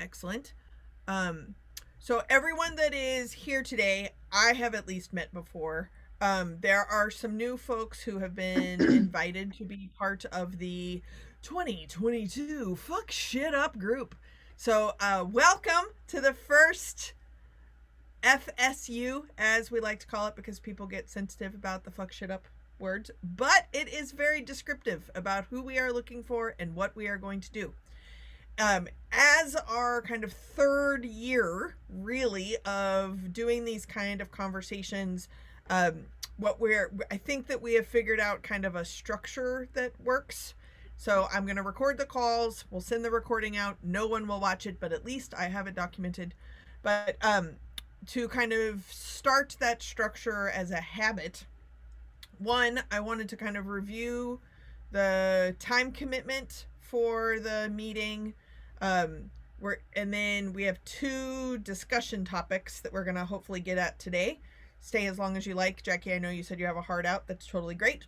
Excellent. Um, so everyone that is here today, I have at least met before. There are some new folks who have been invited to be part of the 2022 Fuck Shit Up group. So, welcome to the first FSU, as we like to call it, because people get sensitive about the fuck shit up words. But it is very descriptive about who we are looking for and what we are going to do. As our kind of third year, really, of doing these kind of conversations, I think that we have figured out kind of a structure that works. So I'm going to record the calls. We'll send the recording out. No one will watch it, but at least I have it documented. But to kind of start that structure as a habit, one, I wanted to kind of review the time commitment for the meeting. And then we have two discussion topics that we're going to hopefully get at today. Stay as long as you like. Jackie, I know you said you have a heart out. That's totally great.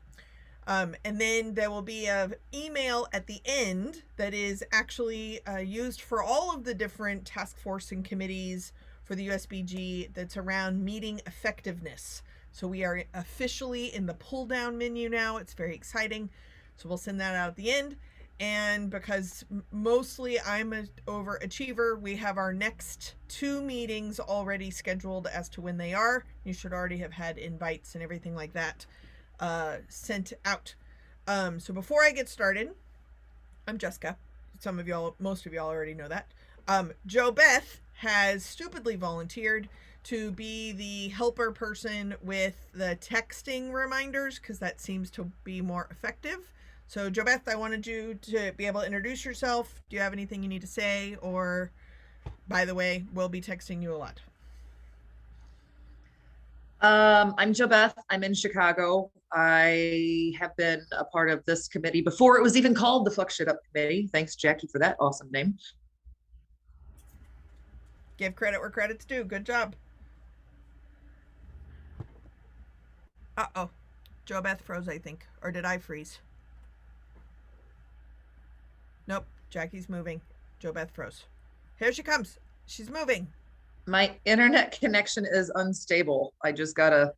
And then there will be an email at the end that is actually used for all of the different task force and committees for the USBG that's around meeting effectiveness. So we are officially in the pull down menu now. It's very exciting. So we'll send that out at the end. And because mostly I'm an overachiever, we have our next two meetings already scheduled as to when they are. You should already have had invites and everything like that sent out. So before I get started, I'm Jessica. Most of y'all already know that. Jo Beth has stupidly volunteered to be the helper person with the texting reminders because that seems to be more effective. So, Jo Beth, I wanted you to be able to introduce yourself. Do you have anything you need to say? Or, by the way, we'll be texting you a lot. I'm Jo Beth. I'm in Chicago. I have been a part of this committee before it was even called the Fuck Shit Up Committee. Thanks, Jackie, for that awesome name. Give credit where credit's due. Good job. Uh-oh. Jo Beth froze, I think. Or did I freeze? Nope. Jackie's moving. Jo Beth froze. Here she comes. She's moving. My internet connection is unstable. I just got a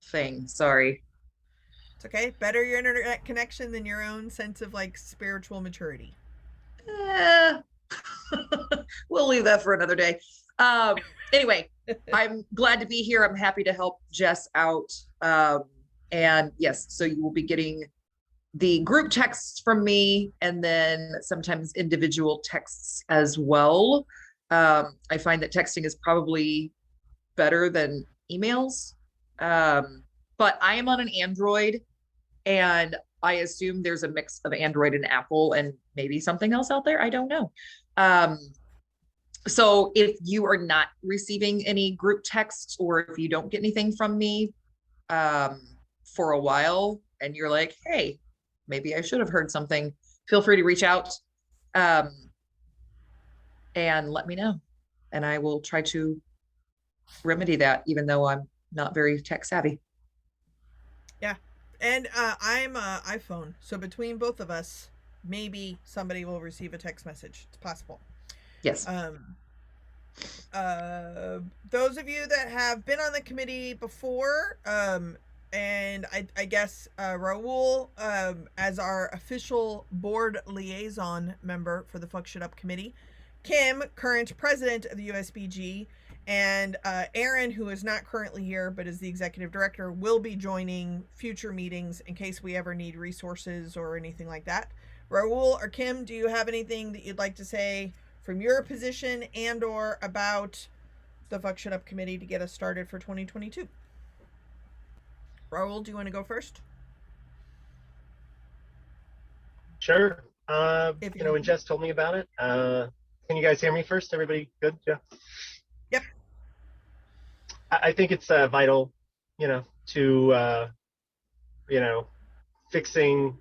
thing. Sorry. It's okay. Better your internet connection than your own sense of like spiritual maturity. We'll leave that for another day. Anyway, I'm glad to be here. I'm happy to help Jess out. And yes, so you will be getting the group texts from me and then sometimes individual texts as well. I find that texting is probably better than emails. But I am on an Android and I assume there's a mix of Android and Apple and maybe something else out there. I don't know. So if you are not receiving any group texts or if you don't get anything from me for a while and you're like, hey, maybe I should have heard something, feel free to reach out and let me know. And I will try to remedy that, even though I'm not very tech savvy. Yeah. And I'm iPhone. So between both of us, maybe somebody will receive a text message. It's possible. Yes. Those of you that have been on the committee before, and I guess Raul, as our official board liaison member for the Fuck Shit Up Committee, Kim, current president of the USBG, and Aaron, who is not currently here but is the executive director, will be joining future meetings in case we ever need resources or anything like that. Raul or Kim, do you have anything that you'd like to say from your position and or about the Fuck Shit Up Committee to get us started for 2022? Raul, do you want to go first? Sure. When Jess told me about it, can you guys hear me first? Everybody good? Yeah. Yep. I think it's vital, to, fixing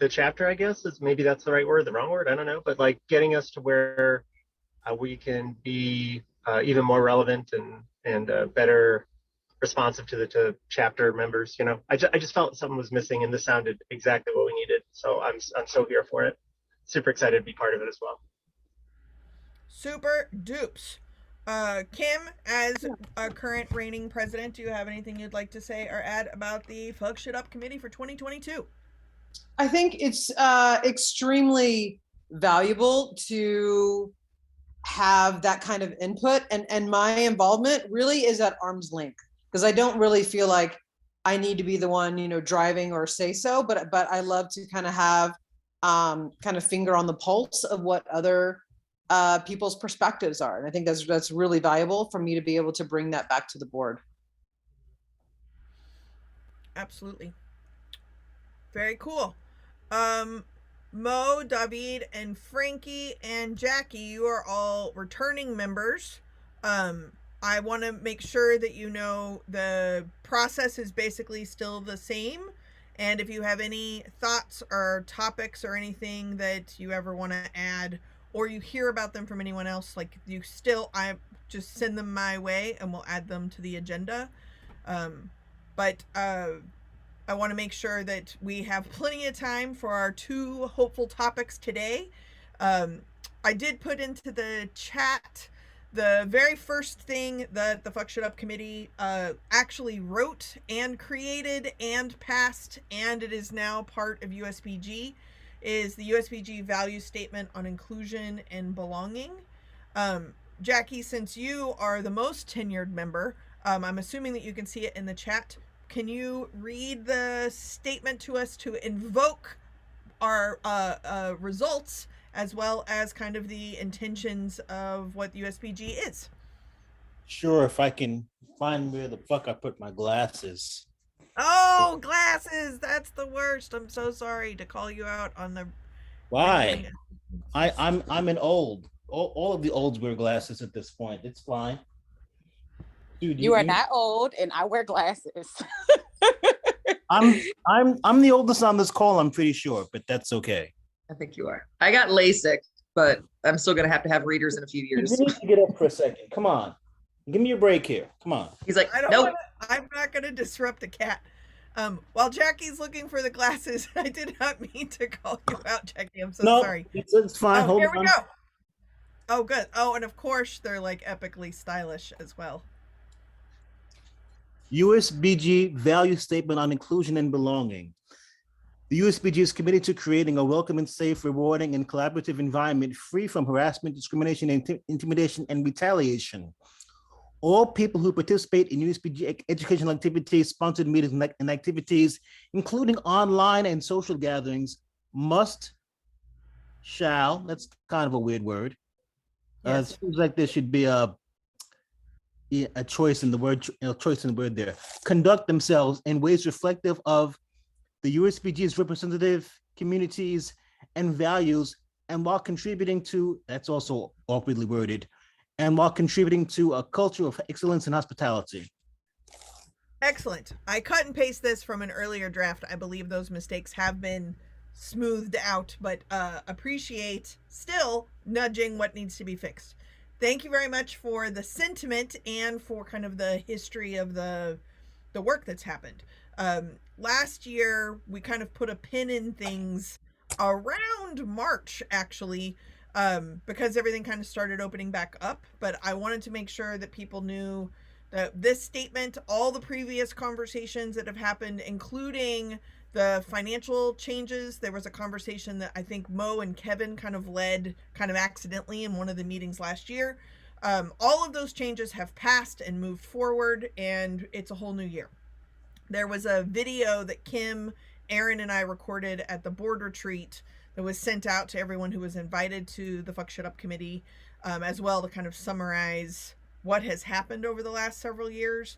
the chapter, I guess, is maybe that's the right word, the wrong word, I don't know, but like getting us to where we can be even more relevant and better responsive to the chapter members. I just felt something was missing, and this sounded exactly what we needed. So I'm so here for it. Super excited to be part of it as well. Super dupes. Kim, as a current reigning president, do you have anything you'd like to say or add about the Fuck Shit Up Committee for 2022? I think it's extremely valuable to have that kind of input, and my involvement really is at arm's length, because I don't really feel like I need to be the one, driving or say so, but I love to kind of have kind of finger on the pulse of what other people's perspectives are. And I think that's really valuable for me to be able to bring that back to the board. Absolutely. Very cool. Mo, David, and Frankie and Jackie, you are all returning members. I want to make sure that you know the process is basically still the same. And if you have any thoughts or topics or anything that you ever want to add, or you hear about them from anyone else, like I just send them my way and we'll add them to the agenda. But I want to make sure that we have plenty of time for our 2 hopeful topics today. I did put into the chat the very first thing that the Fuck Shit Up Committee actually wrote and created and passed, and it is now part of USBG, is the USBG value statement on inclusion and belonging. Jackie, since you are the most tenured member, I'm assuming that you can see it in the chat. Can you read the statement to us to invoke our results, as well as kind of the intentions of what USBG is? Sure, if I can find where the fuck I put my glasses. Oh, glasses! That's the worst. I'm so sorry to call you out on the. Why? I'm an old. All of the olds wear glasses at this point. It's fine. Dude, you are not old, and I wear glasses. I'm the oldest on this call, I'm pretty sure, but that's okay. I think you are. I got LASIK, but I'm still gonna have to have readers in a few years. You need to get up for a second. Come on. Give me a break here. Come on. He's like, nope. I'm not gonna disrupt the cat. While Jackie's looking for the glasses, I did not mean to call you out, Jackie. I'm so sorry. It's fine. Hold here on. we go. Oh, good. Oh, and of course they're like epically stylish as well. USBG value statement on inclusion and belonging. The USBG is committed to creating a welcoming, safe, rewarding, and collaborative environment free from harassment, discrimination, intimidation, and retaliation. All people who participate in USBG educational activities, sponsored meetings, and activities, including online and social gatherings, shall, that's kind of a weird word. Yes. It seems like there should be a choice in the word, there. Conduct themselves in ways reflective of the USBG's representative communities and values, and while contributing to, that's also awkwardly worded, and while contributing to a culture of excellence and hospitality. Excellent. I cut and paste this from an earlier draft. I believe those mistakes have been smoothed out, but appreciate still nudging what needs to be fixed. Thank you very much for the sentiment and for kind of the history of the work that's happened. Last year, we kind of put a pin in things around March, actually, because everything kind of started opening back up. But I wanted to make sure that people knew that this statement, all the previous conversations that have happened, including the financial changes. There was a conversation that I think Mo and Kevin kind of led kind of accidentally in one of the meetings last year. All of those changes have passed and moved forward, and it's a whole new year. There was a video that Kim, Aaron, and I recorded at the board retreat that was sent out to everyone who was invited to the Fuck Shit Up Committee, as well, to kind of summarize what has happened over the last several years.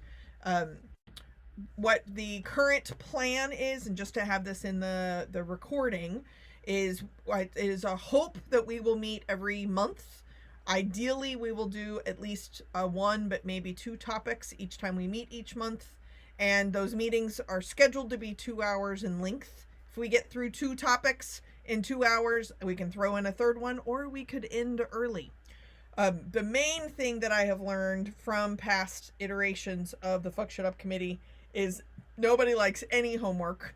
What the current plan is, and just to have this in the recording, is a hope that we will meet every month. Ideally, we will do at least one, but maybe 2 topics each time we meet each month. And those meetings are scheduled to be 2 hours in length. If we get through 2 topics in 2 hours, we can throw in a 3rd one, or we could end early. The main thing that I have learned from past iterations of the Fuck Shit Up Committee is nobody likes any homework.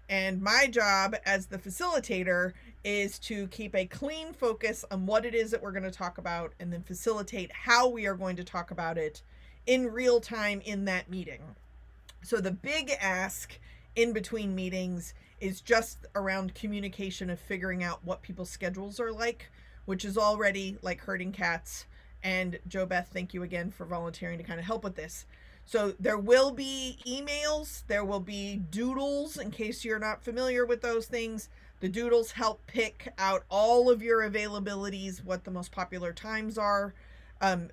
And my job as the facilitator is to keep a clean focus on what it is that we're going to talk about and then facilitate how we are going to talk about it in real time in that meeting. So the big ask in between meetings is just around communication of figuring out what people's schedules are like, which is already like herding cats. And Jo Beth, thank you again for volunteering to kind of help with this. So there will be emails, there will be doodles in case you're not familiar with those things. The doodles help pick out all of your availabilities, what the most popular times are.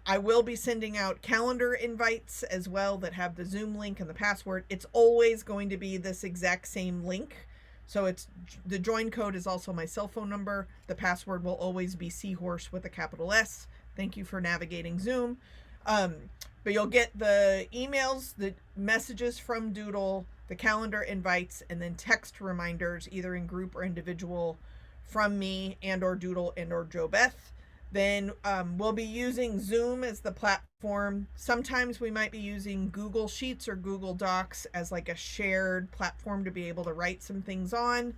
I will be sending out calendar invites as well that have the Zoom link and the password. It's always going to be this exact same link. So it's the join code is also my cell phone number. The password will always be Seahorse with a capital S. Thank you for navigating Zoom. But you'll get the emails, the messages from Doodle, the calendar invites, and then text reminders, either in group or individual, from me and or Doodle and or Jo Beth. Then we'll be using Zoom as the platform. Sometimes we might be using Google Sheets or Google Docs as like a shared platform to be able to write some things on.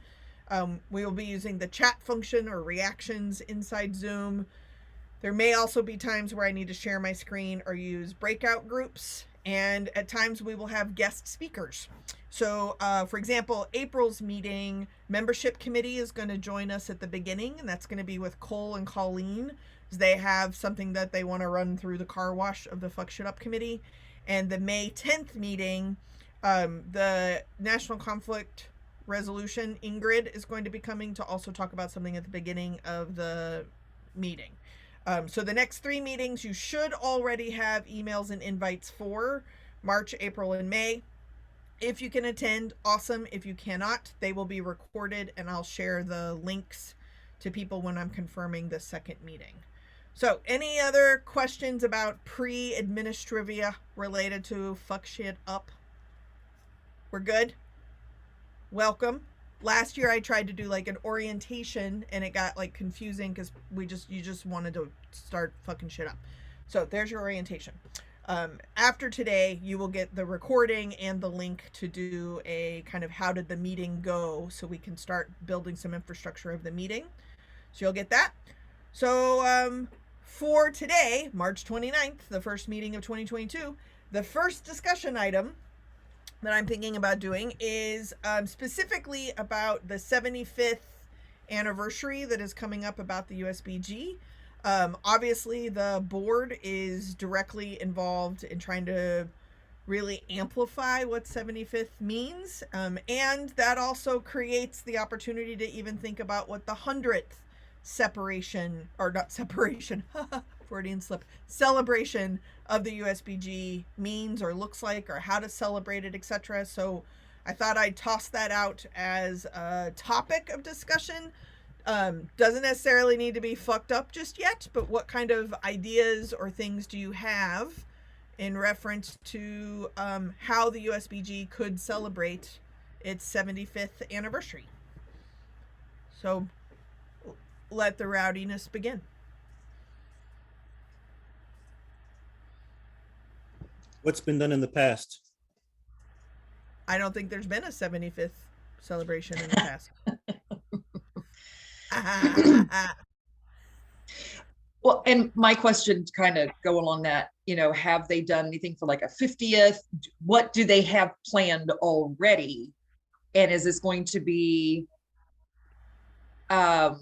We will be using the chat function or reactions inside Zoom. There may also be times where I need to share my screen or use breakout groups. And at times we will have guest speakers. So, for example, April's meeting, membership committee is going to join us at the beginning, and that's going to be with Cole and Colleen. They have something that they want to run through the car wash of the Fuck Shit Up committee. And the May 10th meeting, the National Conflict Resolution, Ingrid, is going to be coming to also talk about something at the beginning of the meeting. So the next 3 meetings you should already have emails and invites for: March, April, and May. If you can attend, awesome. If you cannot, they will be recorded and I'll share the links to people when I'm confirming the second meeting. So any other questions about pre-administrivia related to Fuck Shit Up? We're good? Welcome. Last year I tried to do like an orientation and it got like confusing because you just wanted to start fucking shit up. So there's your orientation. After today, you will get the recording and the link to do a kind of how did the meeting go so we can start building some infrastructure of the meeting. So you'll get that. So for today, March 29th, the first meeting of 2022, the first discussion item that I'm thinking about doing is specifically about the 75th anniversary that is coming up about the USBG. Obviously, the board is directly involved in trying to really amplify what 75th means. And that also creates the opportunity to even think about what the 100th separation, or not separation, Freudian slip, celebration of the USBG means or looks like, or how to celebrate it, etc. So I thought I'd toss that out as a topic of discussion. Doesn't necessarily need to be fucked up just yet, but what kind of ideas or things do you have in reference to how the USBG could celebrate its 75th anniversary? So let the rowdiness begin. What's been done in the past? I don't think there's been a 75th celebration in the past. Well, and my question to kind of go along that, have they done anything for like a 50th? What do they have planned already? And is this going to be, I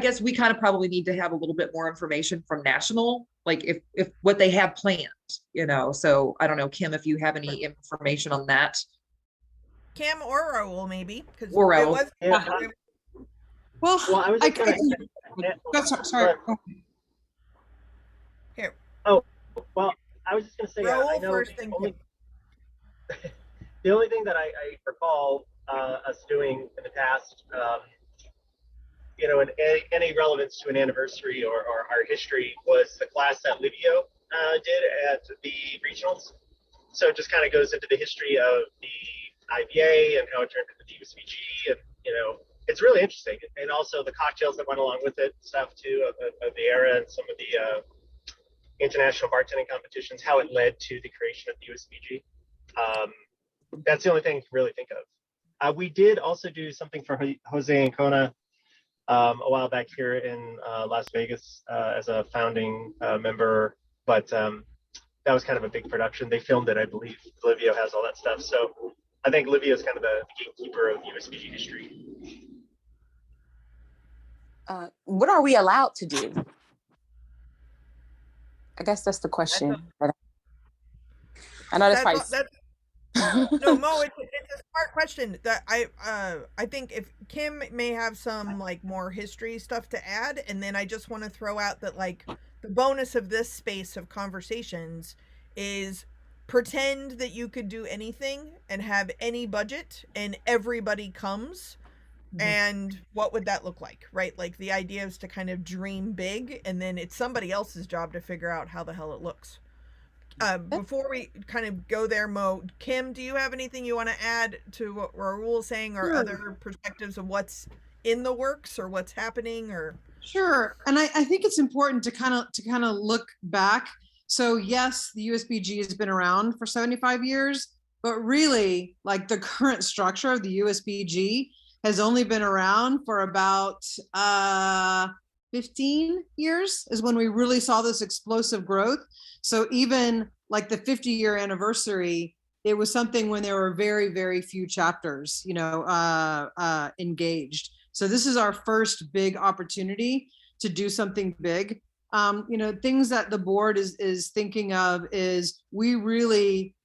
guess we kind of probably need to have a little bit more information from national, like if what they have planned, so I don't know, Kim, if you have any information on that. Kim or Raul, maybe. Or Raul. Well, I was just sorry. Here. Oh, well, I was just going to say, Raul I know first, then Kim. The only thing that I recall us doing in the past, in any relevance to an anniversary or our history, was the class that Livio did at the regionals. So it just kind of goes into the history of the IBA and how it turned into the USBG, and it's really interesting. And also the cocktails that went along with it, stuff too of the era, and some of the international bartending competitions, how it led to the creation of the USBG. That's the only thing I can really think of. We did also do something for Jose Ancona a while back here in Las Vegas as a founding member, but that was kind of a big production. They filmed it, I believe. Livio has all that stuff. So I think Livio is kind of the gatekeeper of USBG history. What are we allowed to do? I guess that's the question. I know that's probably. No, Mo, it's a smart question. That I think if Kim may have some like more history stuff to add, and then I just want to throw out that like the bonus of this space of conversations is pretend that you could do anything and have any budget and everybody comes. And what would that look like, right? Like the idea is to kind of dream big, and then it's somebody else's job to figure out how the hell it looks. Before we kind of go there, Mo, Kim, do you have anything you want to add to what Raul is saying, or other perspectives of what's in the works or what's happening? Or Sure, and I think it's important to kind of look back. So yes, the USBG has been around for 75 years, but really, like the current structure of the USBG has only been around for about 15 years is when we really saw this explosive growth. So even like the 50-year anniversary, it was something when there were very, very few chapters, engaged. So this is our first big opportunity to do something big. Things that the board is thinking of is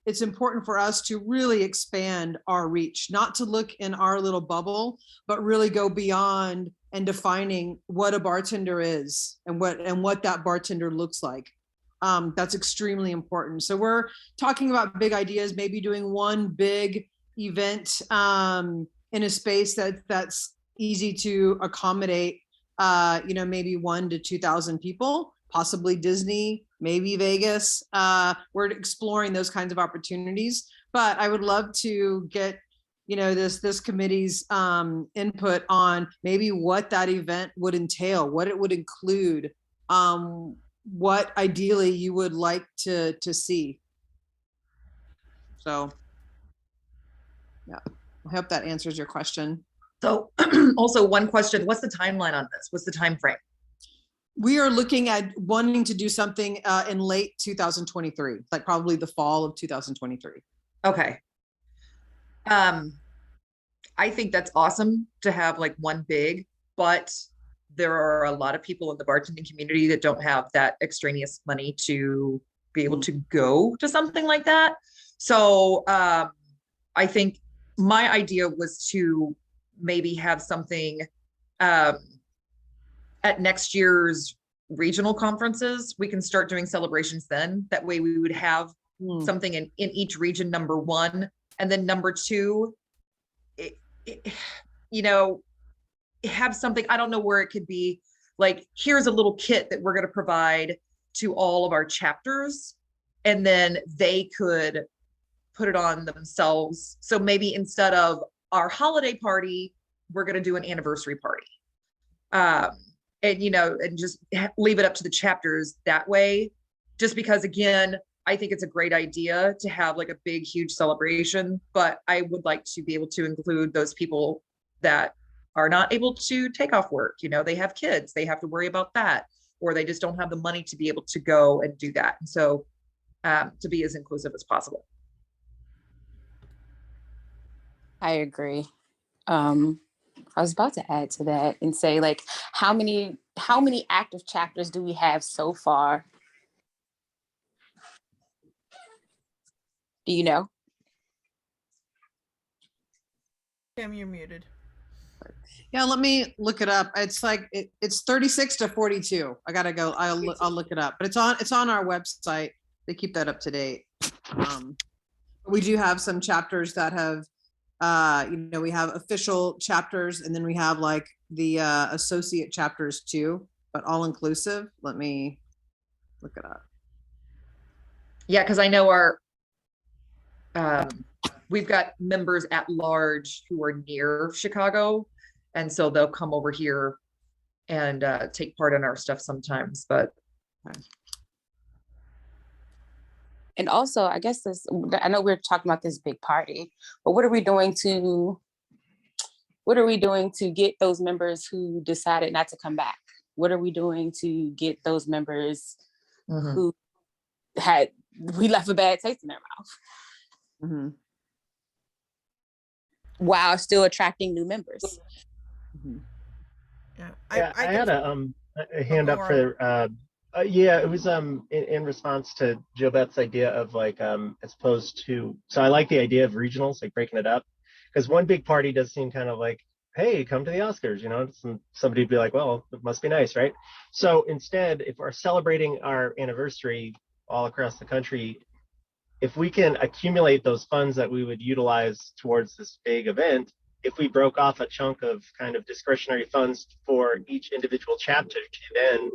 it's important for us to really expand our reach, not to look in our little bubble, but really go beyond and defining what a bartender is and what that bartender looks like. That's extremely important. So we're talking about big ideas, maybe doing one big event in a space that's easy to accommodate, maybe 1,000 to 2,000 people, possibly Disney, maybe Vegas. We're exploring those kinds of opportunities, but I would love to get, this committee's input on maybe what that event would entail, what it would include, what ideally you would like to see. So, yeah, I hope that answers your question. So also one question, what's the timeline on this? What's the time frame? We are looking at wanting to do something in late 2023, like probably the fall of 2023. Okay. I think that's awesome to have like one big, but there are a lot of people in the bartending community that don't have that extraneous money to be able to go to something like that. So I think my idea was to maybe have something at next year's regional conferences. We can start doing celebrations then. That way we would have something in each region, number one. And then number two, have something, I don't know where it could be, like, here's a little kit that we're going to provide to all of our chapters, and then they could put it on themselves. So maybe instead of our holiday party, we're going to do an anniversary party. And just leave it up to the chapters that way, just because, again, I think it's a great idea to have like a big, huge celebration, but I would like to be able to include those people that are not able to take off work. They have kids, they have to worry about that, or they just don't have the money to be able to go and do that. And so to be as inclusive as possible. I agree. I was about to add to that and say, like, how many active chapters do we have so far? Do you know? Kim, you're muted. Yeah, let me look it up. It's like it's 36 to 42. I gotta go. I'll look it up, but it's on our website. They keep that up to date. We do have some chapters that have, we have official chapters, and then we have like the associate chapters too, but all inclusive. Let me look it up. Yeah, because I know we've got members at large who are near Chicago, and so they'll come over here and take part in our stuff sometimes. But And also, I guess I know we're talking about this big party, but what are we doing to get those members who decided not to come back? What are we doing to get those members who we left a bad taste in their mouth while still attracting new members? Yeah, I had a hand up for yeah, it was in response to Jobette's idea of like as opposed to, so I like the idea of regionals, like breaking it up, because one big party does seem kind of like, hey, come to the Oscars, you know, somebody would be like, well, it must be nice, right? So instead, if we're celebrating our anniversary all across the country, if we can accumulate those funds that we would utilize towards this big event, if we broke off a chunk of kind of discretionary funds for each individual chapter to then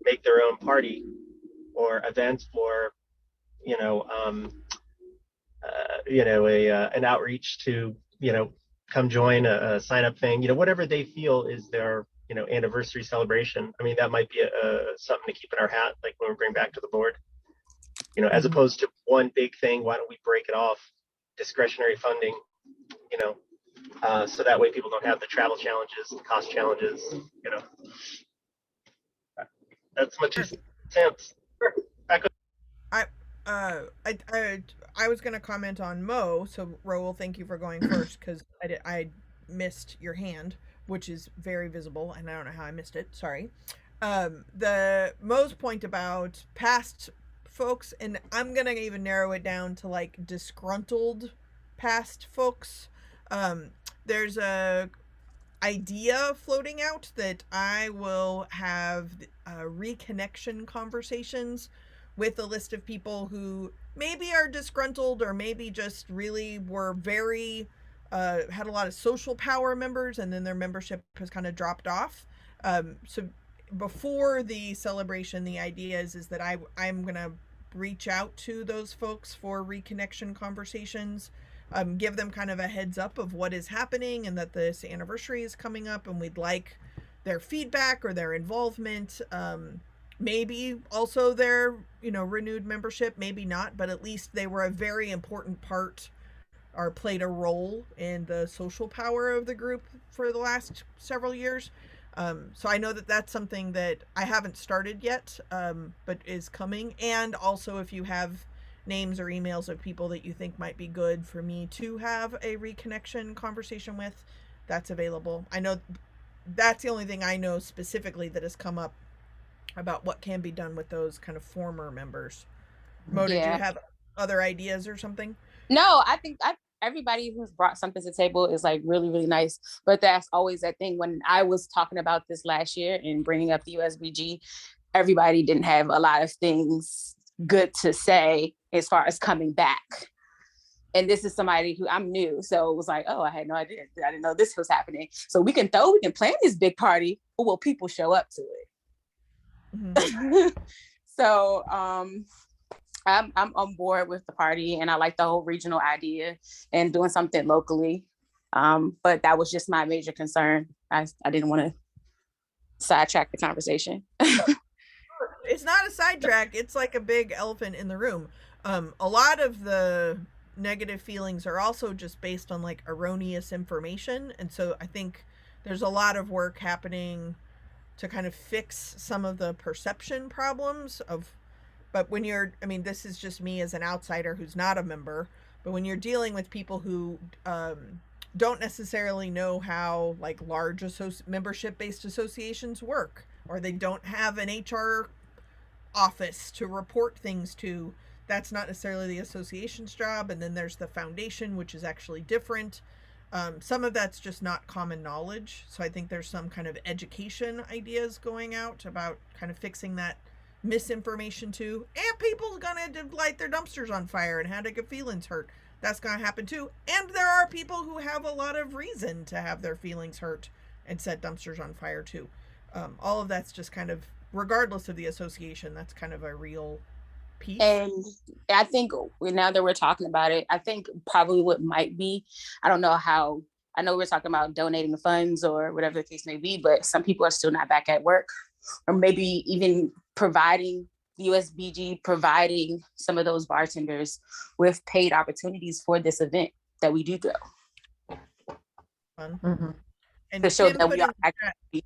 make their own party or event, or an outreach to come join a sign up thing, whatever they feel is their anniversary celebration. I mean, that might be something to keep in our hat, like when we bring back to the board, as opposed to one big thing. Why don't we break it off, discretionary funding, so that way people don't have the travel challenges, the cost challenges. That's my 2 cents. Back up. I was going to comment on Mo, so Raul, thank you for going first, because I missed your hand, which is very visible, and I don't know how I missed it. Sorry. The Mo's point about past folks, and I'm going to even narrow it down to like disgruntled past folks. There's a idea floating out that I will have reconnection conversations with a list of people who maybe are disgruntled or maybe just really were very had a lot of social power members, and then their membership has kind of dropped off. So before the celebration, the idea is that I'm gonna reach out to those folks for reconnection conversations, give them kind of a heads up of what is happening and that this anniversary is coming up, and we'd like their feedback or their involvement. Maybe also their, renewed membership, maybe not, but at least they were a very important part or played a role in the social power of the group for the last several years. So I know that that's something that I haven't started yet, but is coming. And also, if you have names or emails of people that you think might be good for me to have a reconnection conversation with, that's available. I know that's the only thing I know specifically that has come up about what can be done with those kind of former members. Mo, did you have other ideas or something? No, I think everybody who's brought something to the table is like really, really nice. But that's always that thing. When I was talking about this last year and bringing up the USBG, everybody didn't have a lot of things good to say as far as coming back. And this is somebody who I'm new. So it was like, oh, I had no idea. I didn't know this was happening. So we can plan this big party, but will people show up to it? Mm-hmm. So I'm on board with the party, and I like the whole regional idea and doing something locally. But that was just my major concern. I didn't want to sidetrack the conversation. It's not a sidetrack. It's like a big elephant in the room. A lot of the negative feelings are also just based on like erroneous information. And so I think there's a lot of work happening to kind of fix some of the perception problems but when this is just me as an outsider who's not a member, but when you're dealing with people who don't necessarily know how like large membership-based associations work, or they don't have an HR office to report things to, that's not necessarily the association's job. And then there's the foundation, which is actually different. Some of that's just not common knowledge. So I think there's some kind of education ideas going out about kind of fixing that misinformation too. And people's gonna light their dumpsters on fire and have their feelings hurt. That's gonna happen too. And there are people who have a lot of reason to have their feelings hurt and set dumpsters on fire too. All of that's just kind of, regardless of the association, that's kind of a real piece. And I think now that we're talking about it, I think probably what might be, I don't know how, I know we're talking about donating the funds or whatever the case may be, but some people are still not back at work, or maybe even providing the USBG providing some of those bartenders with paid opportunities for this event that we do throw. Fun. Mm-hmm. And To show Kim that put we are in- actually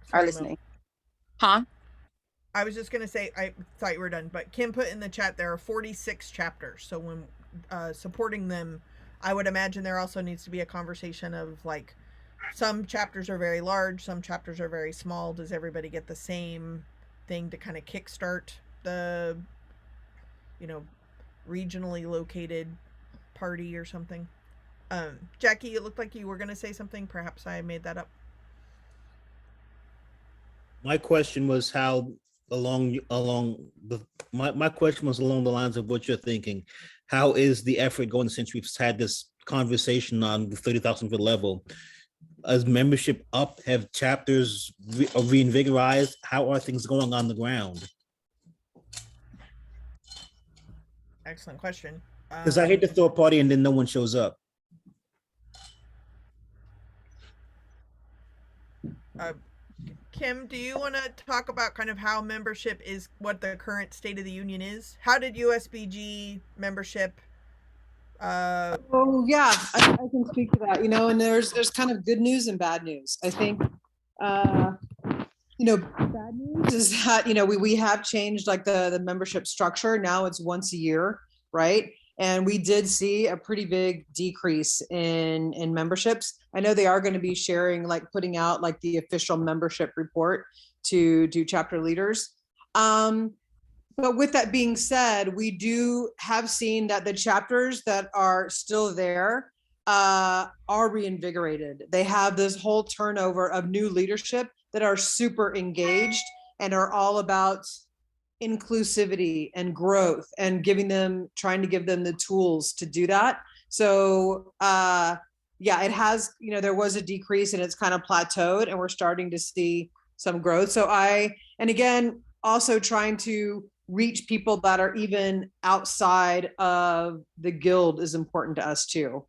Sorry, are Mo. listening. Huh? I was just gonna say, I thought you were done, but Kim put in the chat there are 46 chapters. So when supporting them, I would imagine there also needs to be a conversation of like, some chapters are very large, some chapters are very small. Does everybody get the same thing to kind of kickstart the, regionally located party or something? Jackie, it looked like you were gonna say something. Perhaps I made that up. My question was how my question was along the lines of what you're thinking. How is the effort going since we've had this conversation on the 30,000 foot level? Is membership up? Have chapters reinvigorized? How are things going on the ground? Excellent question. Because I hate to throw a party and then no one shows up. Kim, do you want to talk about kind of how membership is, what the current state of the union is? How did USBG membership? Oh yeah, I can speak to that. And there's kind of good news and bad news. I think, bad news is that we have changed like the membership structure. Now it's once a year, right? And we did see a pretty big decrease in memberships. I know they are going to be sharing, like putting out like the official membership report to chapter leaders. But with that being said, we do have seen that the chapters that are still there are reinvigorated. They have this whole turnover of new leadership that are super engaged and are all about inclusivity and growth and trying to give them the tools to do that. So it has, there was a decrease and it's kind of plateaued and we're starting to see some growth. So and again, also trying to reach people that are even outside of the guild is important to us too.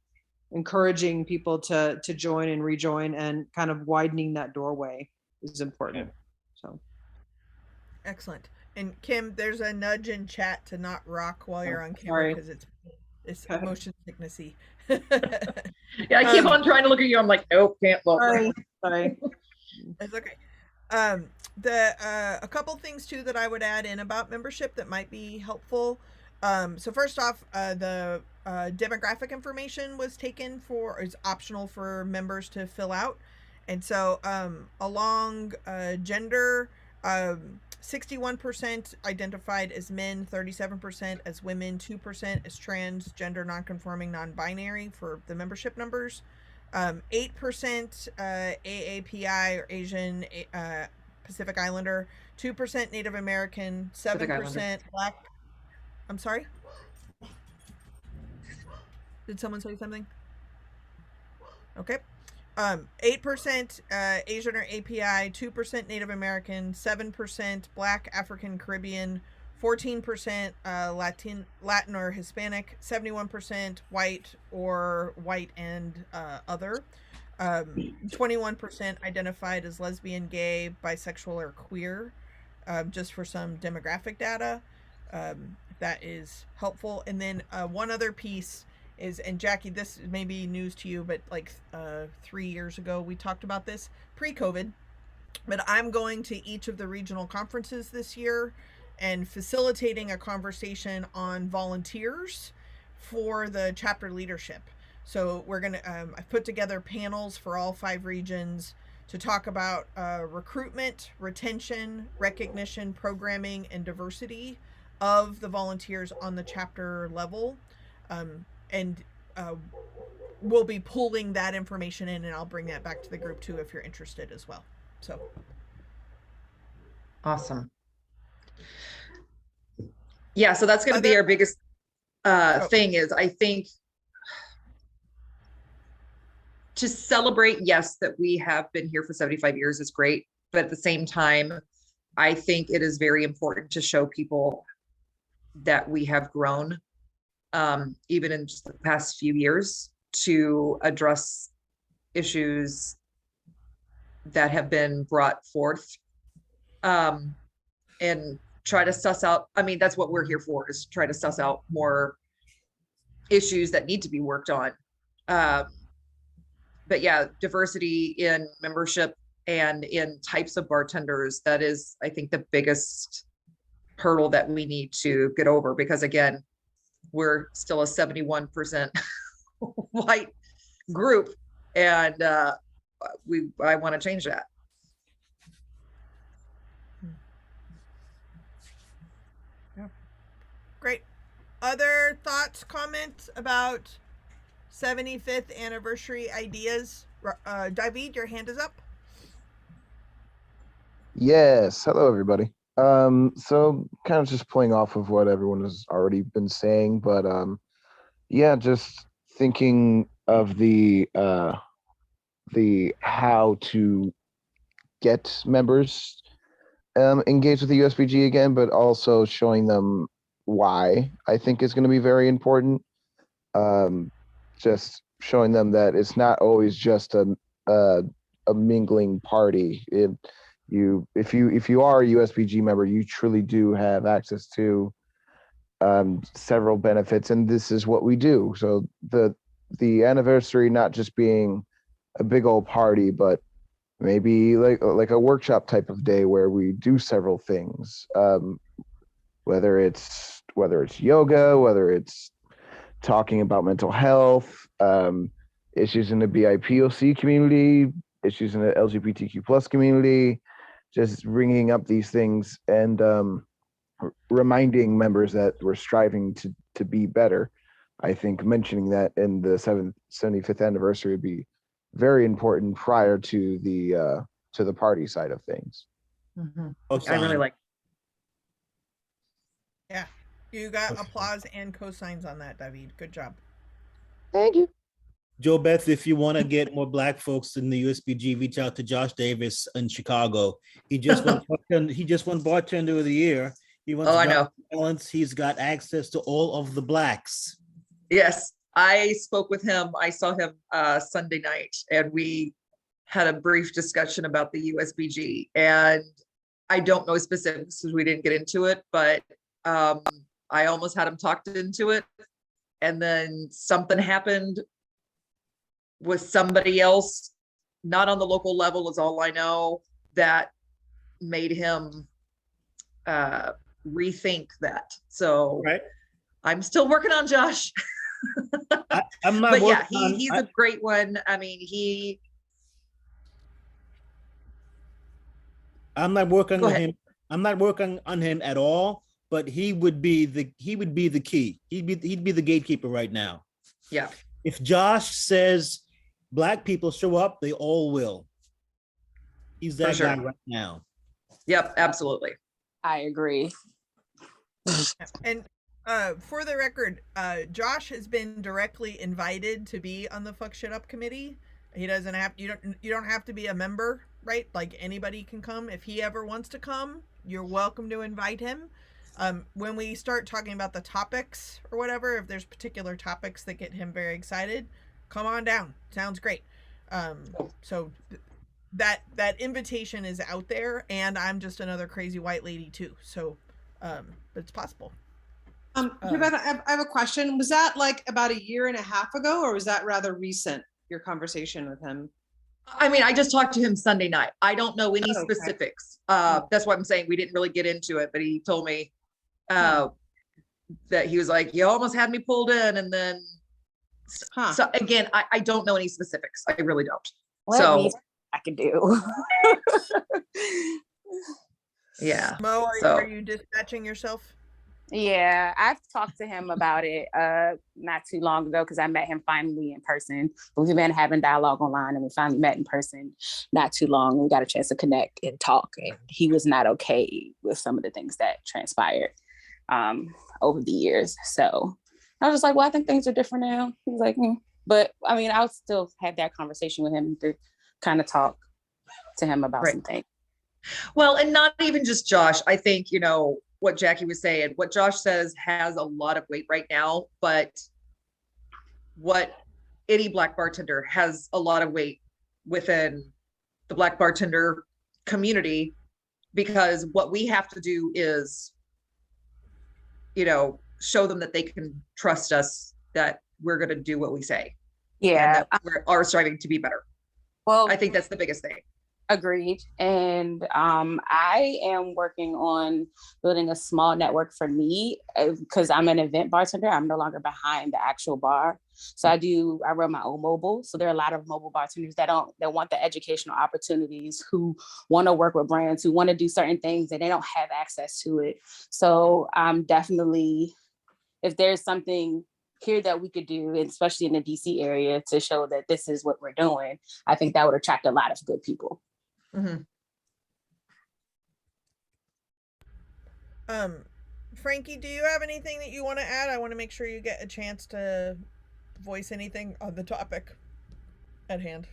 Encouraging people to join and rejoin and kind of widening that doorway is important. So Excellent. And Kim, there's a nudge in chat to not rock while you're on camera because it's motion sicknessy. Yeah, I keep on trying to look at you. I'm like, nope, can't look. Sorry. It's okay. A couple things too that I would add in about membership that might be helpful. So first off, the demographic information was is optional for members to fill out. And so along gender, 61% identified as men, 37% as women, 2% as transgender, non-conforming, non-binary for the membership numbers. 8% AAPI or Asian Pacific Islander, 2% Native American, 7% Black. I'm sorry? Did someone say something? Okay. 8% Asian or API, 2% Native American, 7% Black, African, Caribbean, 14% Latin or Hispanic, 71% white or white and other, 21% identified as lesbian, gay, bisexual, or queer, just for some demographic data. That is helpful. And then one other piece is, and Jackie, this may be news to you, but like 3 years ago we talked about this pre-COVID, but I'm going to each of the regional conferences this year and facilitating a conversation on volunteers for the chapter leadership. So we're going to, I've put together panels for all 5 regions to talk about recruitment, retention, recognition, programming, and diversity of the volunteers on the chapter level. And we'll be pulling that information in, and I'll bring that back to the group too if you're interested as well. So awesome. Yeah, so that's going to be our biggest thing is, I think, to celebrate, yes, that we have been here for 75 years is great, but at the same time, I think it is very important to show people that we have grown, even in just the past few years, to address issues that have been brought forth. And try to suss out, I mean, that's what we're here for, is try to suss out more issues that need to be worked on. But yeah, diversity in membership and in types of bartenders, that is, I think, the biggest hurdle that we need to get over, because again, we're still a 71% white group, and I want to change that. Yeah. Great. Other thoughts, comments about 75th anniversary ideas? David, your hand is up. Yes. Hello, everybody. So kind of just playing off of what everyone has already been saying, but yeah, just thinking of the how to get members engaged with the USBG again, but also showing them why I think is going to be very important. Just showing them that it's not always just a mingling party. If you are a USBG member, you truly do have access to several benefits, and this is what we do. So the anniversary not just being a big old party, but maybe like a workshop type of day where we do several things, whether it's yoga, whether it's talking about mental health, issues in the BIPOC community, issues in the LGBTQ plus community, just bringing up these things and reminding members that we're striving to be better. I think mentioning that in the 75th anniversary would be very important prior to the party side of things. I really like. Yeah, you got applause and cosigns on that, David. Good job. Thank you. Joe Beth, if you want to get more Black folks in the USBG, reach out to Josh Davis in Chicago. He just won Bartender of the Year. He wants I know. balance. He's got access to all of the Blacks. Yes, I spoke with him. I saw him Sunday night, and we had a brief discussion about the USBG. And I don't know specifics because we didn't get into it, but I almost had him talked into it. And then something happened with somebody else, not on the local level is all I know, that made him rethink that. So right. I'm still working on Josh. I'm not but yeah, he's a great one. I mean, I'm not working on him. I'm not working on him at all, but he would be the key. He'd be the gatekeeper right now. Yeah. If Josh says Black people show up, they all will. He's that guy right now. Yep, absolutely. I agree. And for the record, Josh has been directly invited to be on the Fuck Shit Up committee. He doesn't have you don't have to be a member, right? Like anybody can come. If he ever wants to come, you're welcome to invite him. When we start talking about the topics or whatever, if there's particular topics that get him very excited, come on down. Sounds great. So that invitation is out there, and I'm just another crazy white lady too. So, but it's possible. Rebecca, I have a question. Was that like about a year and a half ago, or was that rather recent, your conversation with him? I mean, I just talked to him Sunday night. I don't know any specifics. That's why I'm saying we didn't really get into it, but he told me that he was like, you almost had me pulled in. And then, so again, I don't know any specifics. I really don't. So I could do. Yeah. Mo, are you dispatching yourself? Yeah, I've talked to him about it not too long ago because I met him finally in person. But we've been having dialogue online, and we finally met in person not too long. We got a chance to connect and talk, and he was not okay with some of the things that transpired over the years. So I was just like, well, I think things are different now. He was like, but I mean, I'll still have that conversation with him to kind of talk to him about some things. Well, and not even just Josh. I think, what Jackie was saying, what Josh says has a lot of weight right now, but what any Black bartender has a lot of weight within the Black bartender community because what we have to do is, show them that they can trust us, that we're going to do what we say, and Yeah. that we are striving to be better. Well, I think that's the biggest thing. agreed. And I am working on building a small network for me because I'm an event bartender. I'm no longer behind the actual bar. So I run my own mobile. So there are a lot of mobile bartenders that want the educational opportunities, who want to work with brands, who want to do certain things and they don't have access to it. So I'm definitely, if there's something here that we could do, especially in the DC area, to show that this is what we're doing, I think that would attract a lot of good people. Mm-hmm. Frankie, do you have anything that you want to add? I want to make sure you get a chance to voice anything on the topic at hand.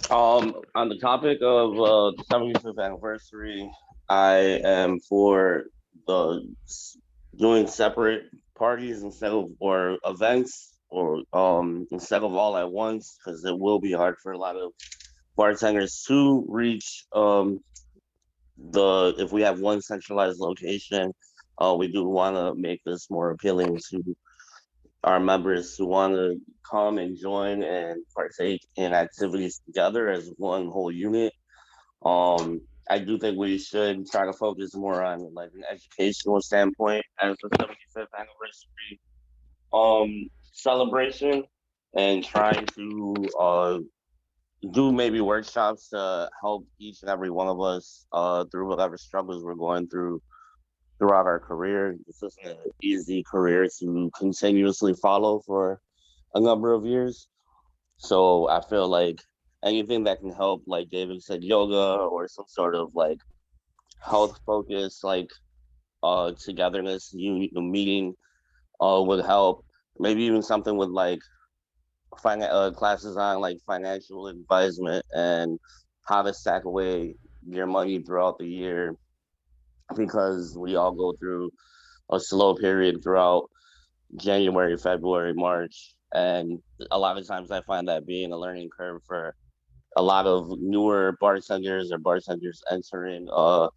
On the topic of the 75th anniversary, I am for the doing separate parties instead of, or events, or instead of all at once, because it will be hard for a lot of bartenders to reach if we have one centralized location. We do want to make this more appealing to our members who want to come and join and partake in activities together as one whole unit. I do think we should try to focus more on like an educational standpoint as the 75th anniversary celebration, and trying to do maybe workshops to help each and every one of us through whatever struggles we're going through throughout our career. This isn't an easy career to continuously follow for a number of years. So I feel like anything that can help, like David said, yoga or some sort of like health focus, like togetherness, meeting would help. Maybe even something with like classes on like financial advisement and how to stack away your money throughout the year, because we all go through a slow period throughout January, February, March. And a lot of times I find that being a learning curve for a lot of newer bartenders or bartenders entering a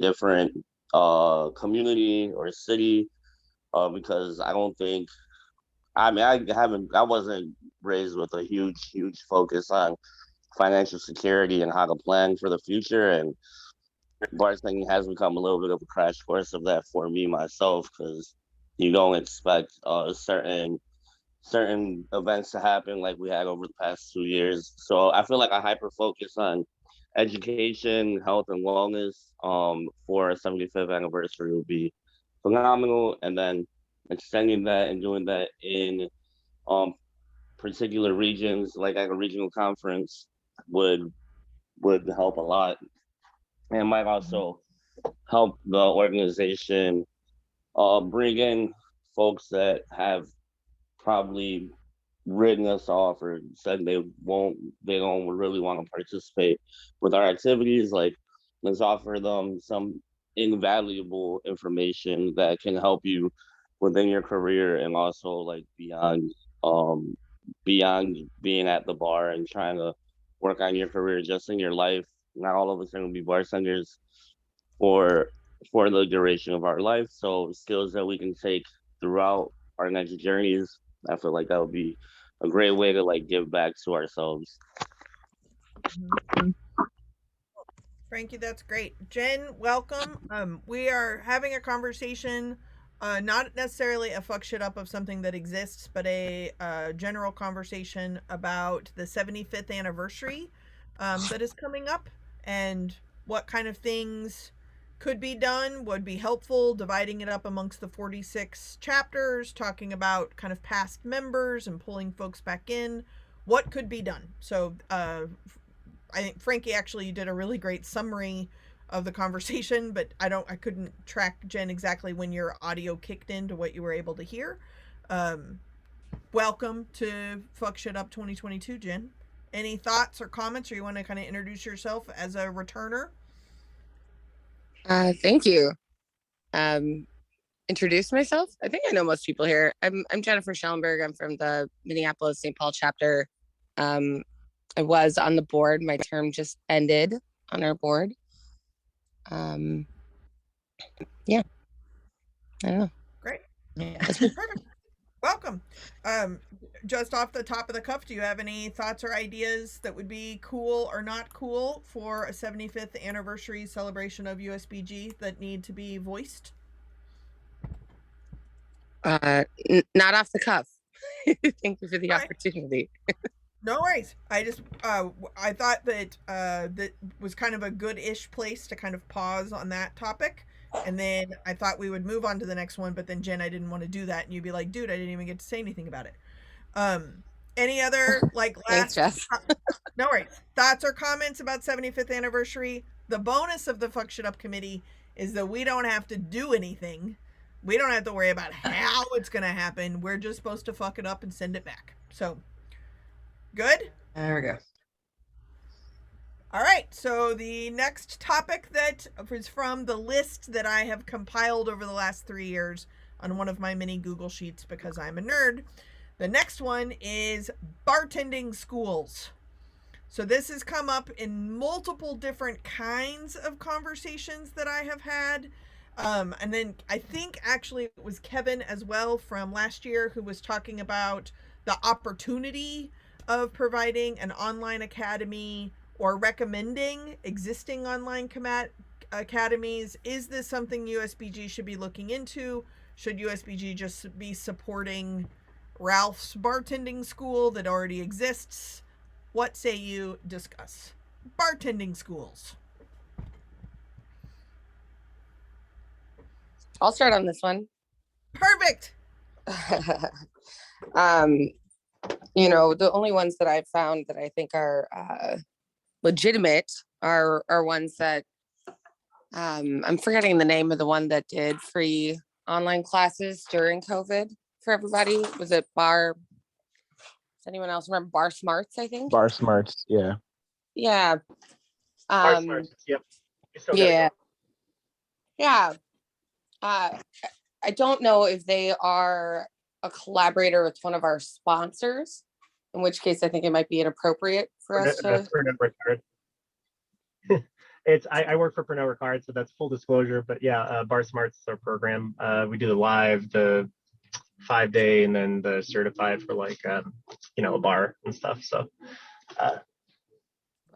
different community or city, because I don't think, I mean, I wasn't raised with a huge focus on financial security and how to plan for the future. And bartending has become a little bit of a crash course of that for me myself, because you don't expect certain events to happen like we had over the past 2 years. So I feel like a hyper focus on education, health, and wellness for a 75th anniversary would be phenomenal. And then extending that and doing that in particular regions, like at a regional conference, would help a lot, and might also help the organization bring in folks that have probably written us off or said they don't really want to participate with our activities. Like, let's offer them some invaluable information that can help you within your career, and also like beyond being at the bar and trying to work on your career, just in your life. Not all of us are going to be bartenders for the duration of our life. So skills that we can take throughout our next journeys, I feel like that would be a great way to like give back to ourselves. Frankie, that's great. Jen, welcome. We are having a conversation, not necessarily a fuck shit up of something that exists, but a general conversation about the 75th anniversary that is coming up, and what kind of things could be done, would be helpful, dividing it up amongst the 46 chapters, talking about kind of past members and pulling folks back in, what could be done. So I think Frankie, actually, you did a really great summary of the conversation, but I couldn't track, Jen, exactly when your audio kicked into what you were able to hear. Welcome to Fuck Shit Up 2022, Jen. Any thoughts or comments, or you want to kind of introduce yourself as a returner? Thank you. Introduce myself. I think I know most people here. I'm Jennifer Schellenberg. I'm from the Minneapolis St. Paul chapter. I was on the board. My term just ended on our board. Yeah, I don't know. Great. Yeah. Perfect. Welcome. Just off the top of the cuff, do you have any thoughts or ideas that would be cool or not cool for a 75th anniversary celebration of USBG that need to be voiced? Not off the cuff. Thank you for the All right. opportunity. No worries. I just I thought that that was kind of a good-ish place to kind of pause on that topic, and then I thought we would move on to the next one. But then Jen, I didn't want to do that, and you'd be like, "Dude, I didn't even get to say anything about it." Any other like Thanks, last? Jess. No worries. Thoughts or comments about 75th anniversary? The bonus of the Fuck Shit Up committee is that we don't have to do anything. We don't have to worry about how it's gonna happen. We're just supposed to fuck it up and send it back. So. Good? There we go. All right. So the next topic that is from the list that I have compiled over the last 3 years on one of my mini Google Sheets because I'm a nerd. The next one is bartending schools. So this has come up in multiple different kinds of conversations that I have had. And then I think actually it was Kevin as well from last year who was talking about the opportunity of providing an online academy or recommending existing online academies. Is this something USBG should be looking into? Should USBG just be supporting Ralph's bartending school that already exists? What say you? Discuss. Bartending schools. I'll start on this one. Perfect. The only ones that I've found that I think are legitimate are ones that I'm forgetting the name of the one that did free online classes during COVID for everybody. Was it Does anyone else remember Bar Smarts, I think? Bar Smarts, yeah. Yeah. Bar Smarts, yep. Yeah. Yeah. I don't know if they are a collaborator with one of our sponsors, in which case I think it might be inappropriate for us to. That's Pernod Ricard. I work for Pernod Ricard, so that's full disclosure. But yeah, Bar Smarts is our program. We do the live, the 5-day, and then the certified for like a bar and stuff. So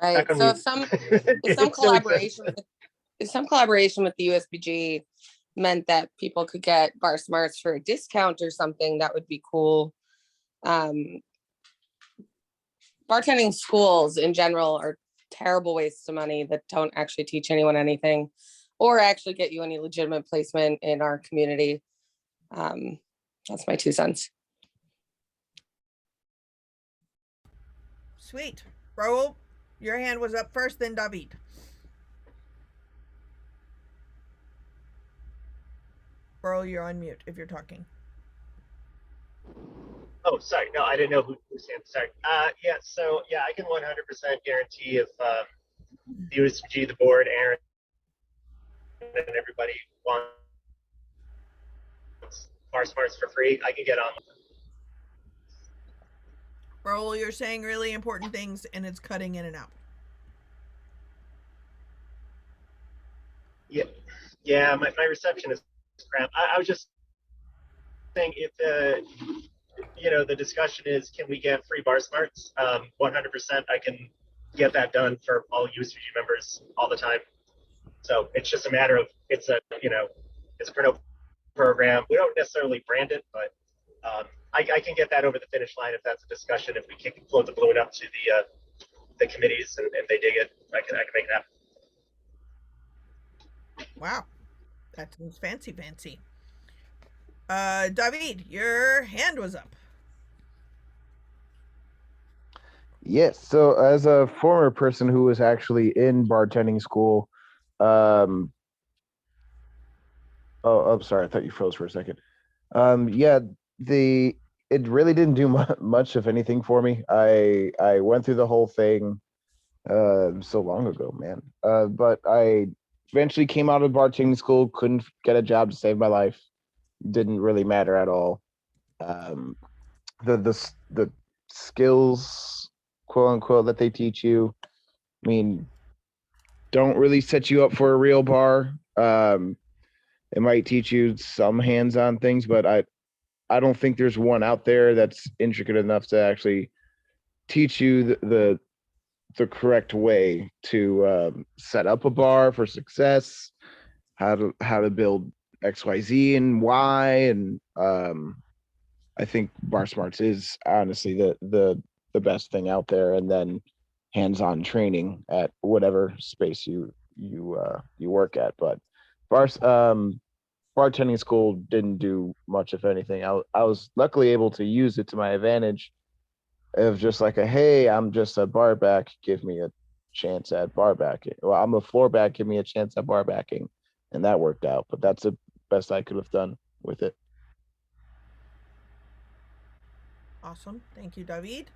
right. So if some collaboration with the USBG meant that people could get Bar Smarts for a discount or something, that would be cool. Bartending schools in general are terrible wastes of money that don't actually teach anyone anything or actually get you any legitimate placement in our community. That's my 2 cents. Sweet. Raul, your hand was up first, then David. Raul, you're on mute if you're talking. Oh, sorry. No, I didn't know who's saying. Sorry. So I can 100% guarantee if the USG, the board, Aaron, and everybody wants Bar Smarts for free, I can get on. Raul, you're saying really important things and it's cutting in and out. Yeah, my reception is crap. I was just saying if the discussion is can we get free Bar Smarts? 100% I can get that done for all USBG members all the time. So it's just a matter of it's a Pernod program. We don't necessarily brand it, but I can get that over the finish line if that's a discussion. If we can float the balloon up to the committees and they dig it, I can make it happen. Wow, that seems fancy. David, your hand was up. Yes. So as a former person who was actually in bartending school, I'm sorry, I thought you froze for a second. It really didn't do much of anything for me. I went through the whole thing so long ago, man. But I eventually came out of bartending school, couldn't get a job to save my life. Didn't really matter at all. The skills, quote unquote, that they teach you, I mean, don't really set you up for a real bar. It might teach you some hands-on things, but I don't think there's one out there that's intricate enough to actually teach you the correct way to set up a bar for success, how to build XYZ and Y, and I think Bar Smarts is honestly the best thing out there, and then hands-on training at whatever space you work at. But bartending school didn't do much, if anything. I was luckily able to use it to my advantage of just like hey, I'm just a bar back, give me a chance at bar backing. Well, I'm a floor back, give me a chance at bar backing, and that worked out. But that's the best I could have done with it. Awesome. Thank you, David.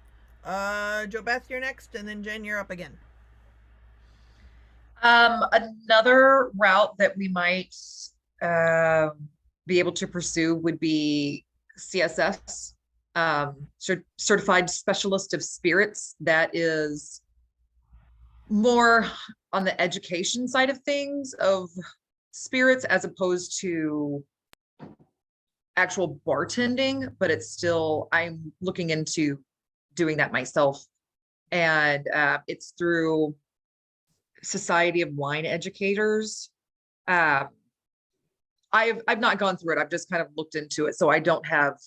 Joe Beth, you're next, and then Jen, you're up again. Another route that we might be able to pursue would be CSS, Certified Specialist of Spirits. That is more on the education side of things of spirits as opposed to actual bartending, but it's still, I'm looking into doing that myself. And it's through Society of Wine Educators. I've not gone through it. I've just kind of looked into it. So I don't have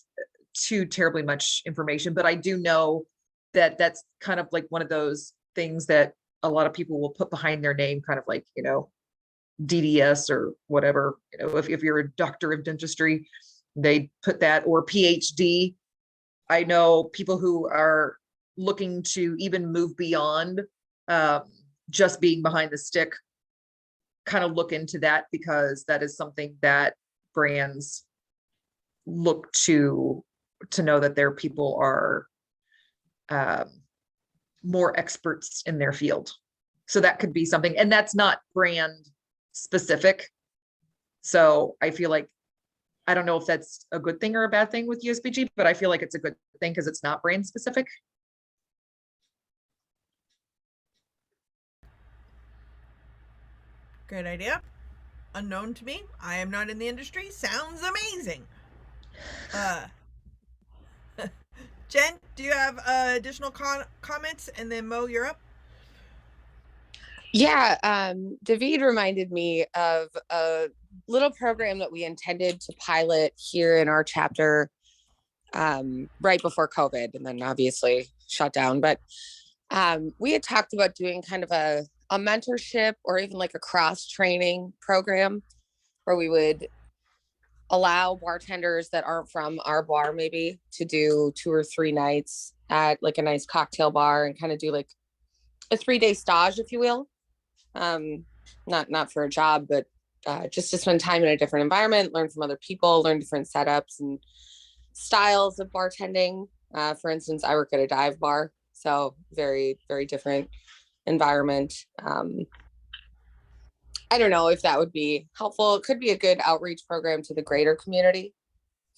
too terribly much information, but I do know that that's kind of like one of those things that a lot of people will put behind their name, kind of like, DDS or whatever, if you're a doctor of dentistry, they put that, or PhD. I know people who are looking to even move beyond just being behind the stick, kind of look into that, because that is something that brands look to know that their people are more experts in their field. So that could be something, and that's not brand specific. So I feel like, I don't know if that's a good thing or a bad thing with USBG, but I feel like it's a good thing because it's not brand specific. Great idea. Unknown to me. I am not in the industry. Sounds amazing. Jen, do you have additional comments? And then Mo, you're up. Yeah, David reminded me of a little program that we intended to pilot here in our chapter right before COVID, and then obviously shut down. But we had talked about doing kind of a mentorship or even like a cross training program where we would allow bartenders that aren't from our bar maybe to do 2 or 3 nights at like a nice cocktail bar and kind of do like a 3-day stage, if you will. Not for a job, but just to spend time in a different environment, learn from other people, learn different setups and styles of bartending. For instance, I work at a dive bar, so very, very different environment. I don't know if that would be helpful. It could be a good outreach program to the greater community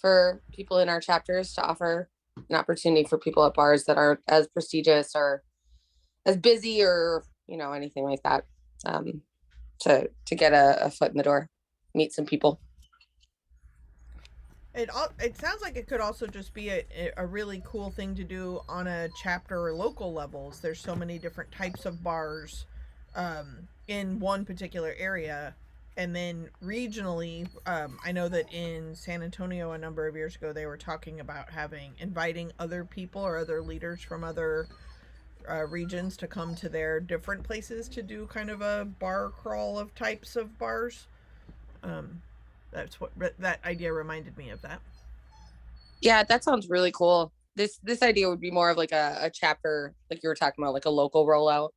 for people in our chapters to offer an opportunity for people at bars that aren't as prestigious or as busy or, anything like that, to get a foot in the door, meet some people. It sounds like it could also just be a really cool thing to do on a chapter or local levels. There's so many different types of bars in one particular area, and then regionally, I know that in San Antonio a number of years ago they were talking about inviting other people or other leaders from other regions to come to their different places to do kind of a bar crawl of types of bars. That's what that idea reminded me of. That. Yeah, that sounds really cool. This idea would be more of like a chapter, like you were talking about, like a local rollout,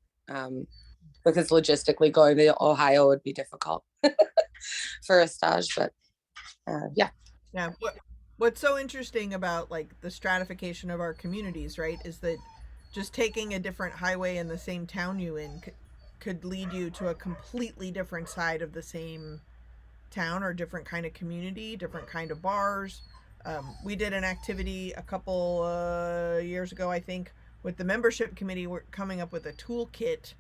because logistically going to Ohio would be difficult for a stage. But yeah. What's so interesting about like the stratification of our communities, right, is that just taking a different highway in the same town you in could lead you to a completely different side of the same town or different kind of community, different kind of bars. We did an activity a couple years ago, I think, with the membership committee. We're coming up with a toolkit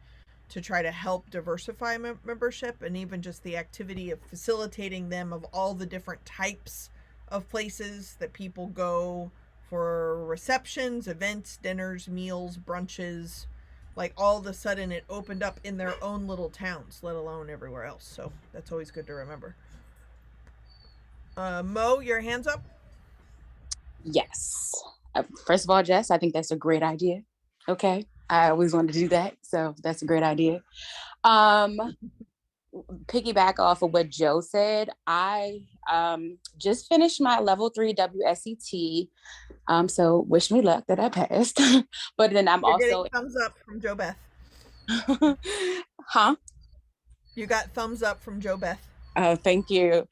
to try to help diversify membership, and even just the activity of facilitating them of all the different types of places that people go for receptions, events, dinners, meals, brunches. Like all of a sudden it opened up in their own little towns, let alone everywhere else. So that's always good to remember. Mo, your hands up. Yes. First of all, Jess, I think that's a great idea. Okay. I always wanted to do that. So that's a great idea. Piggyback off of what Joe said, I just finished my level 3 WSET. So wish me luck that I passed. But then I'm You're also getting thumbs up from Joe Beth. Huh? You got thumbs up from Joe Beth. Oh, thank you.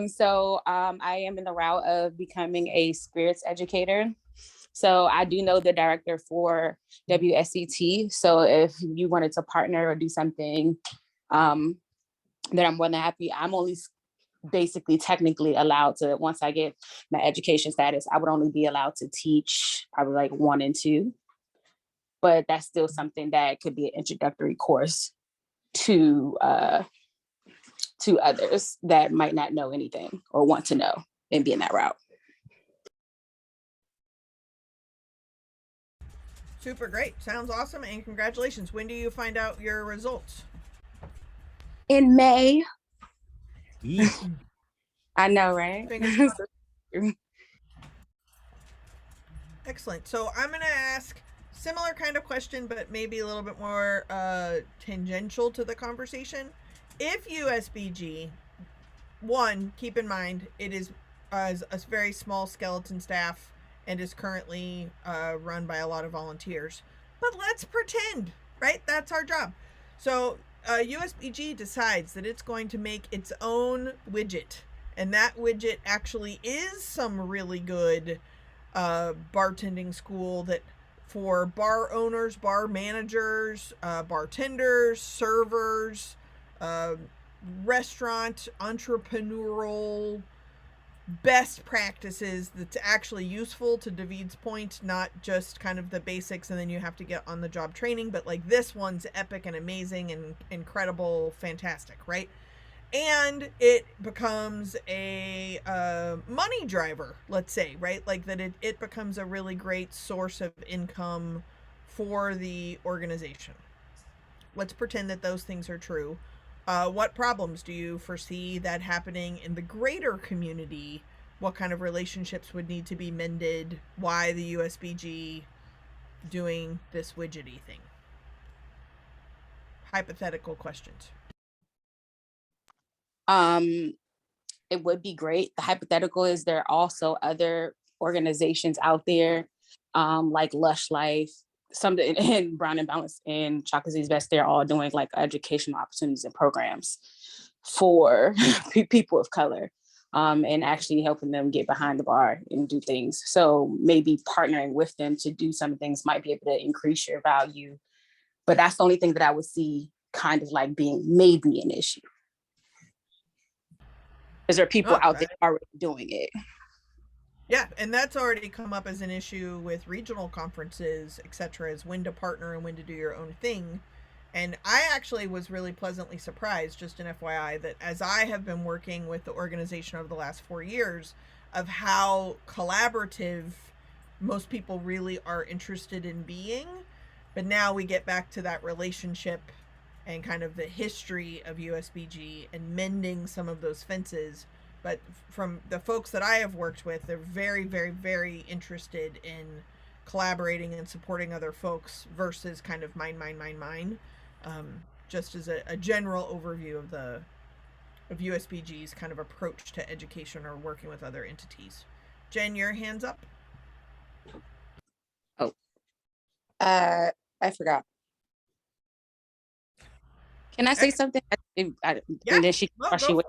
So I am in the route of becoming a spirits educator. So I do know the director for WSET. So if you wanted to partner or do something, then I'm more than happy. I'm only basically technically allowed to, once I get my education status, I would only be allowed to teach probably like 1 and 2. But that's still something that could be an introductory course to others that might not know anything or want to know and be in that route. Super great. Sounds awesome. And congratulations. When do you find out your results? In May. Yeesh. I know, right? Excellent. So I'm going to ask similar kind of question, but maybe a little bit more tangential to the conversation. If USBG, one, keep in mind, it is a very small skeleton staff and is currently run by a lot of volunteers. But let's pretend, right? That's our job. So USBG decides that it's going to make its own widget. And that widget actually is some really good bartending school that for bar owners, bar managers, bartenders, servers, restaurant entrepreneurial best practices that's actually useful, to David's point, not just kind of the basics and then you have to get on the job training, but like this one's epic and amazing and incredible, fantastic, right? And it becomes a money driver, let's say, right? Like that it becomes a really great source of income for the organization. Let's pretend that those things are true. What problems do you foresee that happening in the greater community? What kind of relationships would need to be mended? Why the USBG doing this widgety thing? Hypothetical questions. It would be great. The hypothetical is there are also other organizations out there, like Lush Life, some in Brown and Balance and Chocolate Disease Best. They're all doing like educational opportunities and programs for people of color, and actually helping them get behind the bar and do things. So maybe partnering with them to do some things might be able to increase your value. But that's the only thing that I would see kind of like being maybe an issue. Because there are people out there already doing it. Yeah, and that's already come up as an issue with regional conferences, etc., is when to partner and when to do your own thing. And I actually was really pleasantly surprised, just an FYI, that as I have been working with the organization over the last 4 years, of how collaborative most people really are interested in being. But now we get back to that relationship and kind of the history of USBG and mending some of those fences. But from the folks that I have worked with, they're very, very, very interested in collaborating and supporting other folks versus kind of mine. Just as a general overview of USBG's kind of approach to education or working with other entities. Jen, your hand's up. Oh, I forgot. Can I say something? Yeah, and then she go for it.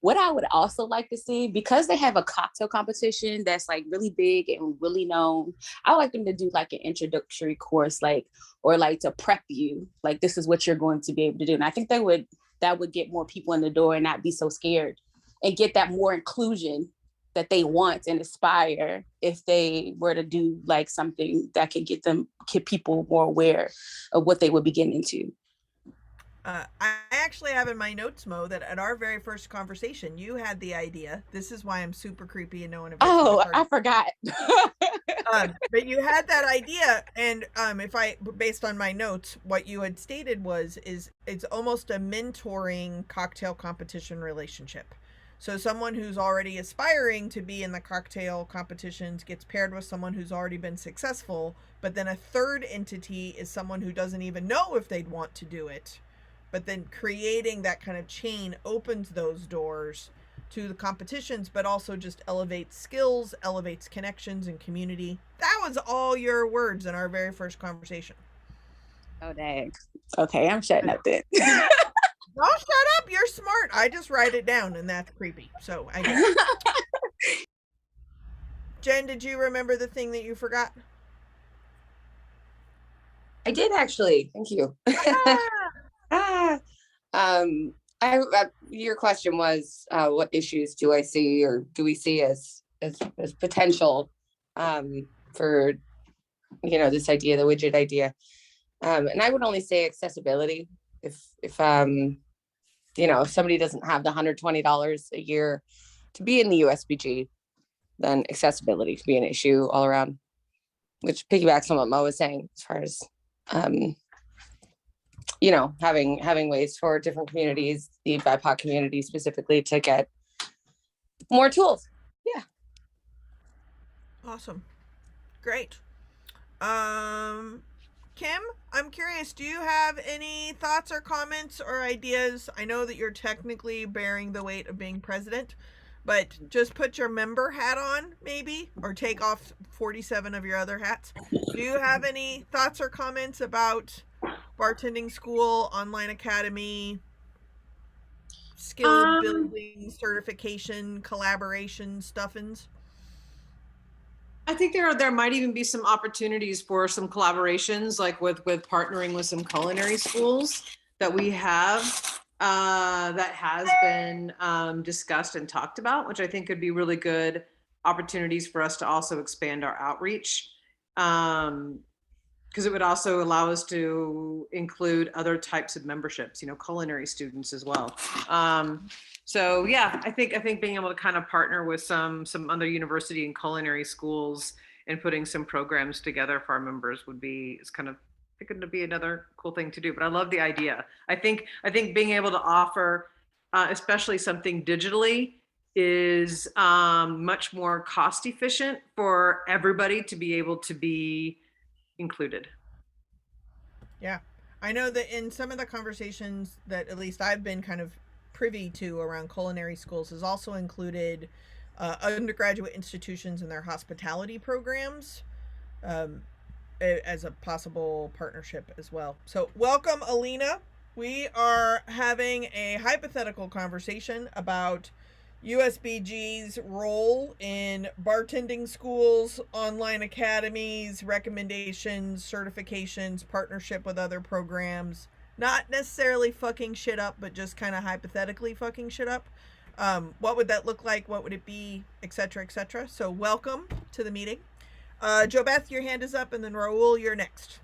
What I would also like to see, because they have a cocktail competition that's like really big and really known, I would like them to do like an introductory course, like, or like to prep you, like this is what you're going to be able to do. And I think that would get more people in the door and not be so scared and get that more inclusion that they want and aspire if they were to do like something that could get people more aware of what they would be getting into. I actually have in my notes, Mo, that at our very first conversation, you had the idea. This is why I'm super creepy and no one invites me to Oh, parties. I forgot. But you had that idea, and if I, based on my notes, what you had stated is it's almost a mentoring cocktail competition relationship. So someone who's already aspiring to be in the cocktail competitions gets paired with someone who's already been successful, but then a third entity is someone who doesn't even know if they'd want to do it. But then creating that kind of chain opens those doors to the competitions, but also just elevates skills, elevates connections and community. That was all your words in our very first conversation. Oh, dang. Okay, I'm shutting up then. Oh, shut up. You're smart. I just write it down, and that's creepy. So I get it. Jen, did you remember the thing that you forgot? I did actually. Thank you. Your question was, what issues do I see, or do we see as potential for this idea, the widget idea? And I would only say accessibility. If somebody doesn't have the $120 a year to be in the USBG, then accessibility could be an issue all around, which piggybacks on what Mo was saying as far as having ways for different communities, the BIPOC community specifically, to get more tools. Yeah. Awesome. Great. Kim, I'm curious, do you have any thoughts or comments or ideas? I know that you're technically bearing the weight of being president, but just put your member hat on, maybe, or take off 47 of your other hats. Do you have any thoughts or comments about bartending school, online academy, skill building, certification, collaboration, stuffings? I think there might even be some opportunities for some collaborations, like with partnering with some culinary schools that we have that has been discussed and talked about, which I think could be really good opportunities for us to also expand our outreach, because it would also allow us to include other types of memberships, culinary students as well. So yeah, I think being able to kind of partner with some other university and culinary schools and putting some programs together for our members is kind of going to be another cool thing to do. But I love the idea. I think being able to offer, especially something digitally, is much more cost efficient for everybody to be able to be included. Yeah, I know that in some of the conversations that at least I've been kind of privy to around culinary schools has also included undergraduate institutions and their hospitality programs as a possible partnership as well. So welcome, Alina. We are having a hypothetical conversation about USBG's role in bartending schools, online academies, recommendations, certifications, partnership with other programs. Not necessarily fucking shit up, but just kind of hypothetically fucking shit up. What would that look like? What would it be? Etc. etc. So welcome to the meeting. Jo Beth, your hand is up, and then Raul, you're next.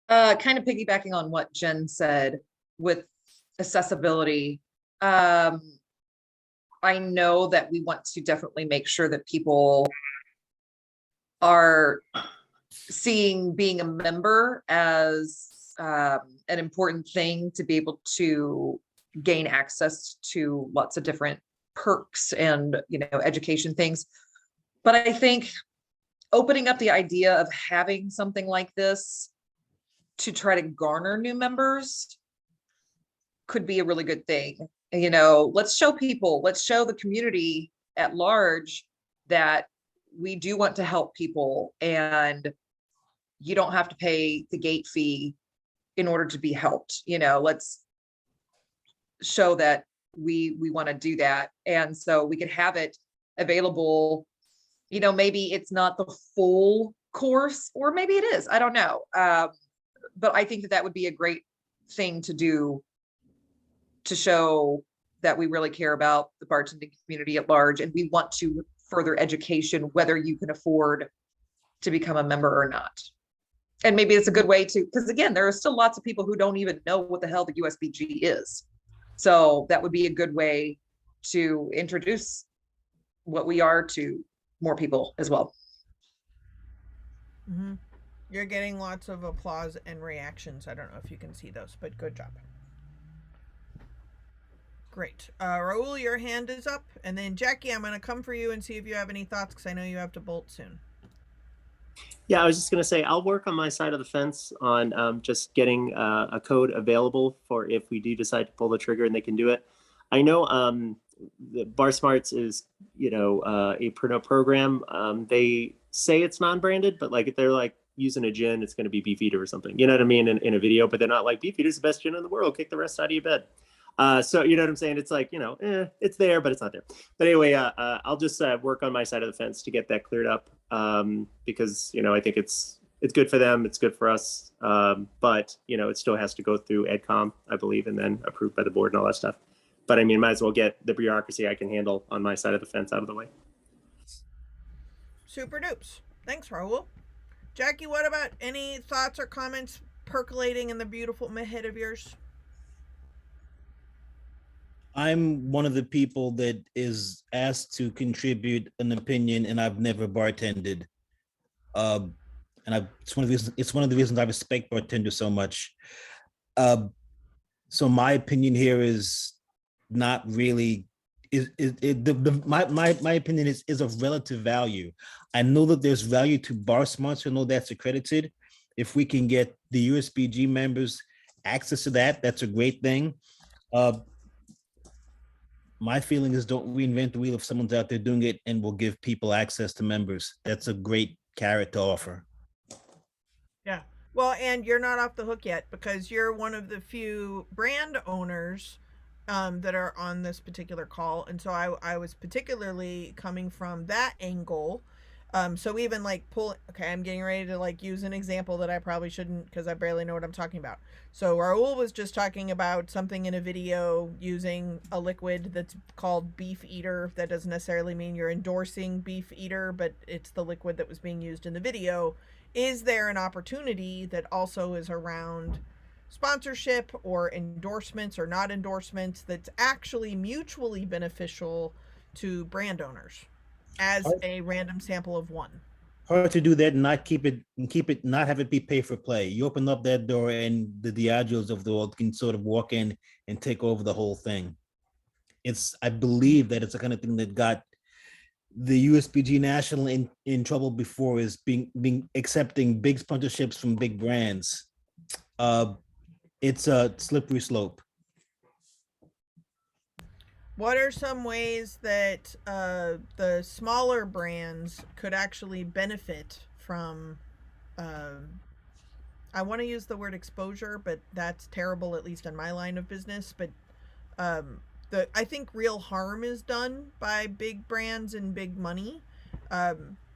Kind of piggybacking on what Jen said with accessibility. I know that we want to definitely make sure that people are seeing being a member as an important thing to be able to gain access to lots of different perks and education things. But I think opening up the idea of having something like this to try to garner new members could be a really good thing. Let's show the community at large that we do want to help people, and you don't have to pay the gate fee in order to be helped. Let's show that we want to do that. And so we could have it available, maybe it's not the full course, or maybe it is, I don't know. But I think that would be a great thing to do to show that we really care about the bartending community at large, and we want to further education, whether you can afford to become a member or not. And maybe it's a good way to, because again, there are still lots of people who don't even know what the hell the USBG is. So that would be a good way to introduce what we are to more people as well. Mm-hmm. You're getting lots of applause and reactions. I don't know if you can see those, but good job. Great. Raul, your hand is up. And then Jackie, I'm going to come for you and see if you have any thoughts because I know you have to bolt soon. Yeah, I was just going to say, I'll work on my side of the fence on just getting a code available for if we do decide to pull the trigger and they can do it. I know the Bar Smarts is, a program. They say it's non-branded, but like if they're like using a gin, it's going to be Beefeater or something. You know what I mean? In a video, but they're not like Beefeater's the best gin in the world. Kick the rest out of your bed. So you know what I'm saying? It's like, it's there, but it's not there. But anyway, I'll just work on my side of the fence to get that cleared up because, I think it's good for them. It's good for us. But, it still has to go through EdCom, I believe, and then approved by the board and all that stuff. But I mean, might as well get the bureaucracy I can handle on my side of the fence out of the way. Super dupes. Thanks, Raul. Jackie, what about any thoughts or comments percolating in the beautiful head of yours? I'm one of the people that is asked to contribute an opinion, and I've never bartended. And it's one of the reasons I respect bartenders so much. So my opinion here is not really. My opinion is of relative value. I know that there's value to Bar Smarts. I know that's accredited. If we can get the USBG members access to that, that's a great thing. My feeling is don't reinvent the wheel if someone's out there doing it and will give people access to members. That's a great carrot to offer. Yeah. Well, and you're not off the hook yet because you're one of the few brand owners that are on this particular call. And so I was particularly coming from that angle. So even like I'm getting ready to like use an example that I probably shouldn't because I barely know what I'm talking about. So Raul was just talking about something in a video using a liquid that's called Beefeater. That doesn't necessarily mean you're endorsing Beefeater, but it's the liquid that was being used in the video. Is there an opportunity that also is around sponsorship or endorsements or not endorsements that's actually mutually beneficial to brand owners as a random sample of one? Hard to do that and not have it be pay for play. You open up that door and the Diageos of the world can sort of walk in and take over the whole thing. I believe that it's the kind of thing that got the USBG National in trouble before, is being accepting big sponsorships from big brands. It's a slippery slope. What are some ways that the smaller brands could actually benefit from, I want to use the word exposure, but that's terrible, at least in my line of business. But I think real harm is done by big brands and big money.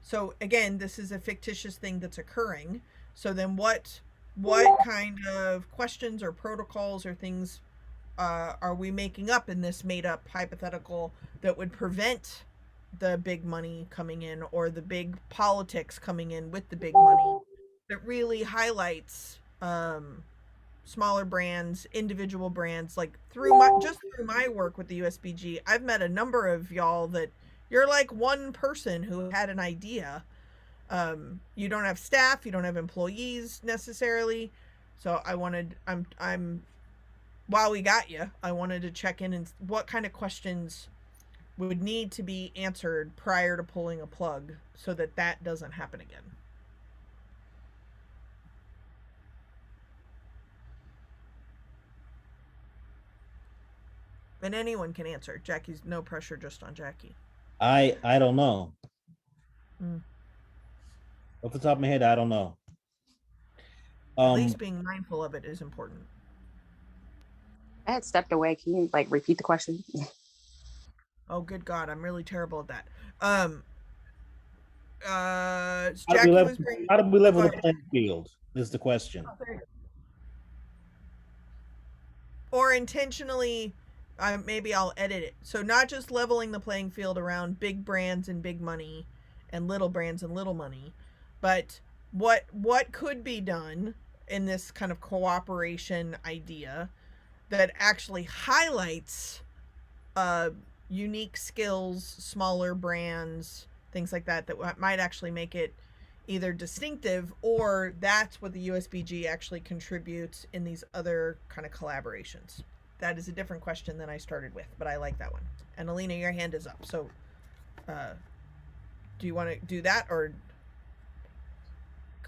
So again, this is a fictitious thing that's occurring. So then what kind of questions or protocols or things are we making up in this made up hypothetical that would prevent the big money coming in or the big politics coming in with the big money that really highlights smaller brands, individual brands? Like through my work with the USBG, I've met a number of y'all that you're like one person who had an idea. You don't have staff, you don't have employees necessarily. So I'm while we got you, I wanted to check in and what kind of questions would need to be answered prior to pulling a plug so that doesn't happen again. And anyone can answer. Jackie's no pressure just on Jackie. I don't know. Mm. Off the top of my head, I don't know. At least being mindful of it is important. I had stepped away. Can you like repeat the question? Oh, good God, I'm really terrible at that. Jackie how do we level the playing field is the question. Or intentionally, maybe I'll edit it. So not just leveling the playing field around big brands and big money and little brands and little money, but what could be done in this kind of cooperation idea that actually highlights unique skills, smaller brands, things like that, that might actually make it either distinctive, or that's what the USBG actually contributes in these other kind of collaborations. That is a different question than I started with, but I like that one. And Alina, your hand is up. So do you want to do that, or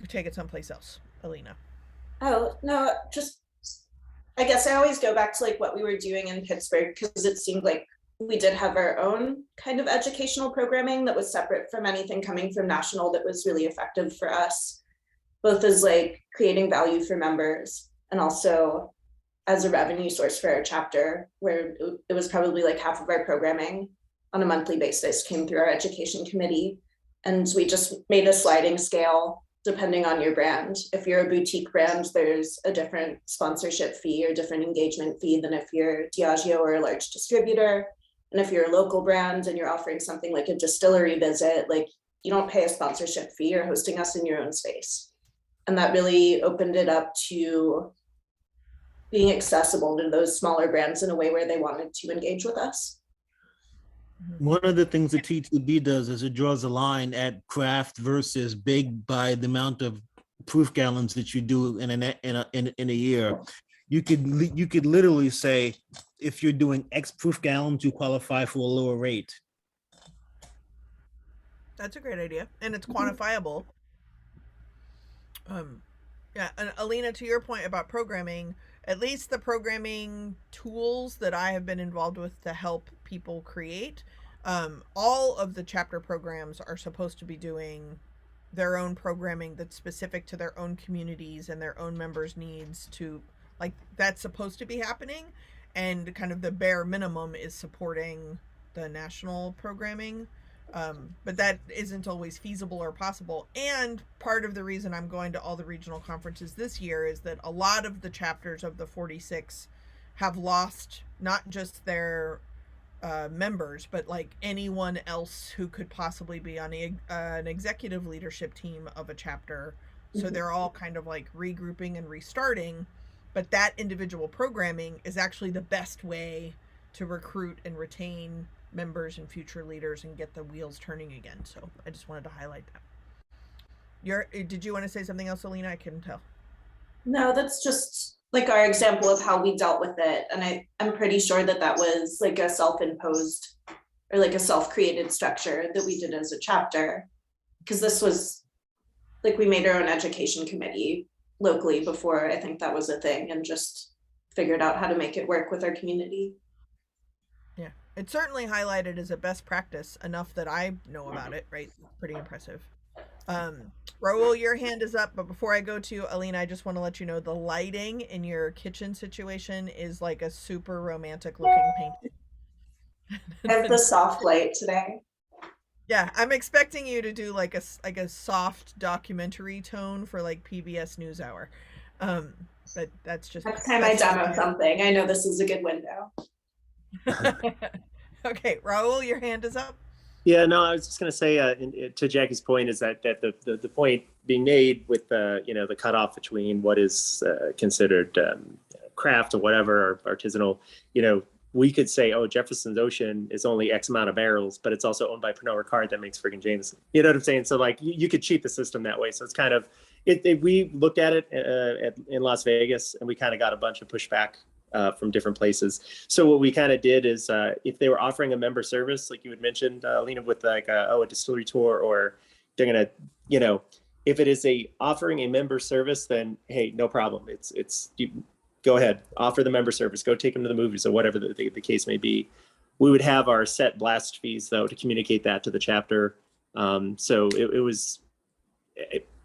take it someplace else, Alina? Oh, no, just, I guess I always go back to like what we were doing in Pittsburgh, because it seemed like we did have our own kind of educational programming that was separate from anything coming from national, that was really effective for us, both as like creating value for members and also as a revenue source for our chapter, where it was probably like half of our programming on a monthly basis came through our education committee. And we just made a sliding scale depending on your brand. If you're a boutique brand, there's a different sponsorship fee or different engagement fee than if you're Diageo or a large distributor. And if you're a local brand and you're offering something like a distillery visit, like you don't pay a sponsorship fee, you're hosting us in your own space. And that really opened it up to being accessible to those smaller brands in a way where they wanted to engage with us. One of the things the T2B does is it draws a line at craft versus big by the amount of proof gallons that you do in a year. You could literally say, if you're doing X proof gallons, you qualify for a lower rate. That's a great idea, and it's quantifiable. Yeah, and Alina, to your point about programming, at least the programming tools that I have been involved with to help people create, all of the chapter programs are supposed to be doing their own programming that's specific to their own communities and their own members' needs. To like, that's supposed to be happening, and kind of the bare minimum is supporting the national programming. But that isn't always feasible or possible. And part of the reason I'm going to all the regional conferences this year is that a lot of the chapters of the 46 have lost not just their members, but like anyone else who could possibly be on an executive leadership team of a chapter. So they're all kind of like regrouping and restarting. But that individual programming is actually the best way to recruit and retain members and future leaders and get the wheels turning again. So I just wanted to highlight that. Did you want to say something else, Alina? I couldn't tell. No, that's just like our example of how we dealt with it. And I'm pretty sure that that was like a self-imposed or like a self-created structure that we did as a chapter. Because this was like, we made our own education committee locally before I think that was a thing, and just figured out how to make it work with our community. Yeah, it's certainly highlighted as a best practice enough that I know about it, right? Pretty impressive. Raul, your hand is up, but before I go to Alina, I just want to let you know the lighting in your kitchen situation is like a super romantic looking painting. I have the soft light today. Yeah, I'm expecting you to do like a soft documentary tone for like PBS NewsHour. But that's just next time I demo something, I know this is a good window. Okay, Raul, your hand is up. Yeah, no, I was just going to say to Jackie's point is that the point being made with the cutoff between what is considered craft or whatever, or artisanal, we could say, oh, Jefferson's Ocean is only X amount of barrels, but it's also owned by Pernod Ricard that makes friggin' Jameson. You know what I'm saying? So like you could cheat the system that way. So it's kind of we looked at it in Las Vegas, and we kind of got a bunch of pushback from different places. So what we kind of did is if they were offering a member service, like you had mentioned, Lena, with like a distillery tour, or they're gonna, if it is offering a member service, then hey, no problem. It's you go ahead, offer the member service, go take them to the movies or whatever the case may be. We would have our set blast fees though to communicate that to the chapter. So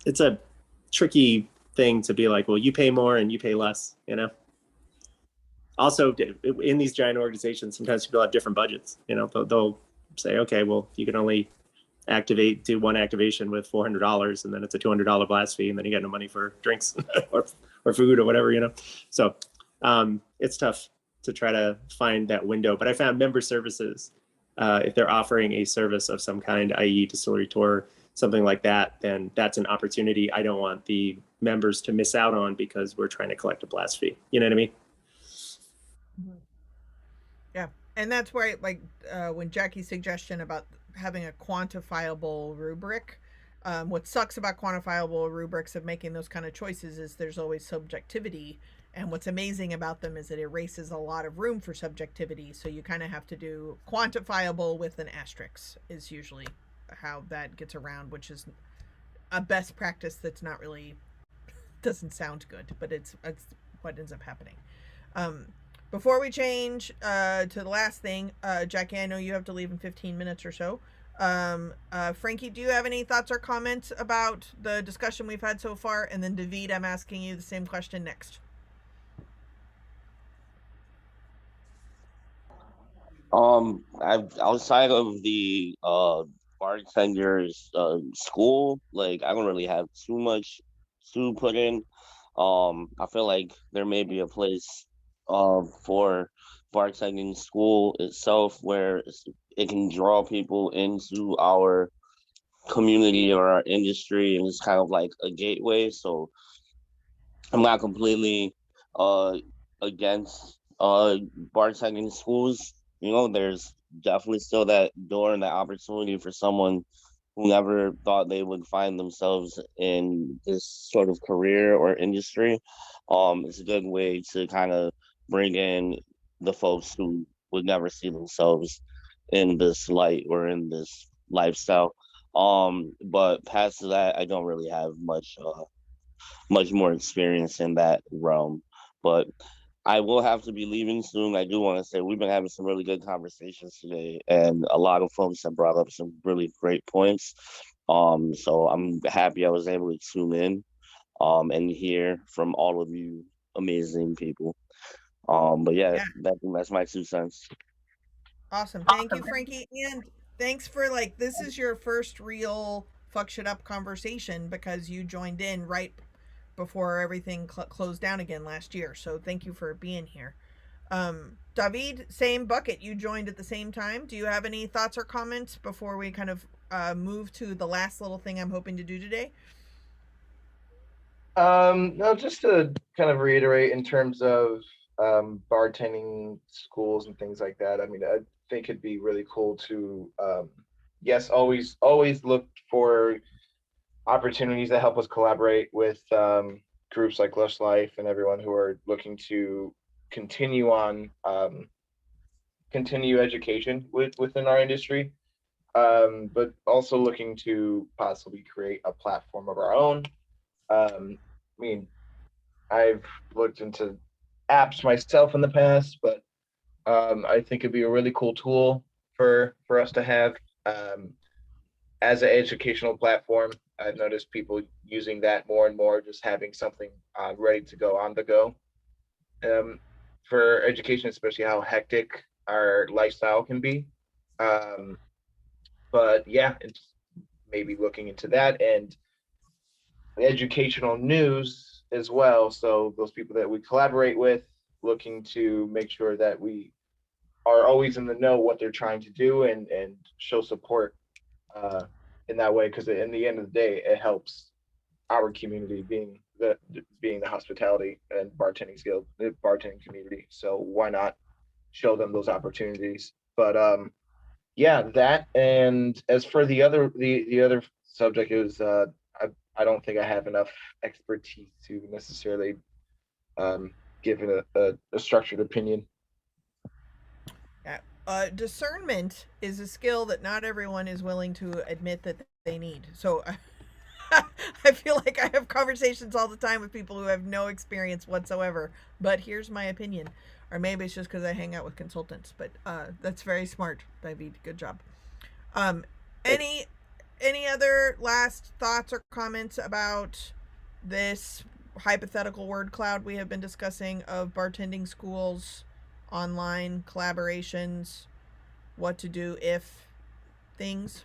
it's a tricky thing to be like, well, you pay more and you pay less, Also, in these giant organizations, sometimes people have different budgets. They'll say, okay, well, you can only do one activation with $400, and then it's a $200 blast fee, and then you got no money for drinks or food or whatever, So it's tough to try to find that window. But I found member services, if they're offering a service of some kind, i.e. distillery tour, something like that, then that's an opportunity I don't want the members to miss out on because we're trying to collect a blast fee. You know what I mean? Yeah, and that's why, like, when Jackie's suggestion about having a quantifiable rubric, what sucks about quantifiable rubrics of making those kind of choices is there's always subjectivity, and what's amazing about them is it erases a lot of room for subjectivity. So you kind of have to do quantifiable with an asterisk is usually how that gets around, which is a best practice that's not really doesn't sound good, but it's what ends up happening. Before we change to the last thing, Jackie, I know you have to leave in 15 minutes or so. Frankie, do you have any thoughts or comments about the discussion we've had so far? And then David, I'm asking you the same question next. Outside of the bartender's school, like I don't really have too much to put in. I feel like there may be a place for bartending school itself where it can draw people into our community or our industry, and it's kind of like a gateway. So I'm not completely uh against bartending schools. You know, there's definitely still that door and that opportunity for someone who never thought they would find themselves in this sort of career or industry. It's a good way to kind of bring in the folks who would never see themselves in this light or in this lifestyle. But past that, I don't really have much more experience in that realm. But I will have to be leaving soon. I do want to say we've been having some really good conversations today, and a lot of folks have brought up some really great points. So I'm happy I was able to tune in, and hear from all of you amazing people. But yeah, that's my 2 cents. Awesome. Thank you, Frankie. And thanks for, like, this is your first real fuck shit up conversation because you joined in right before everything closed down again last year. So thank you for being here. David, same bucket. You joined at the same time. Do you have any thoughts or comments before we kind of move to the last little thing I'm hoping to do today? No, just to kind of reiterate in terms of bartending schools and things like that. I mean, I think it'd be really cool to, yes, always look for opportunities that help us collaborate with groups like Lush Life and everyone who are looking to continue on continue education within our industry, but also looking to possibly create a platform of our own. I mean, I've looked into apps myself in the past, but I think it'd be a really cool tool for us to have as an educational platform. I've noticed people using that more and more, just having something ready to go on the go for education, especially how hectic our lifestyle can be. But yeah, it's maybe looking into that and educational news as well. So those people that we collaborate with, looking to make sure that we are always in the know what they're trying to do and show support in that way, because in the end of the day, it helps our community being the hospitality and bartending skill, the bartending community. So why not show them those opportunities? But yeah, that. And as for the other subject is I don't think I have enough expertise to necessarily give it a structured opinion. Discernment is a skill that not everyone is willing to admit that they need. So I feel like I have conversations all the time with people who have no experience whatsoever, but here's my opinion. Or maybe it's just because I hang out with consultants, but that's very smart, David. Good job. Any other last thoughts or comments about this hypothetical word cloud we have been discussing of bartending schools, online collaborations, what to do if things?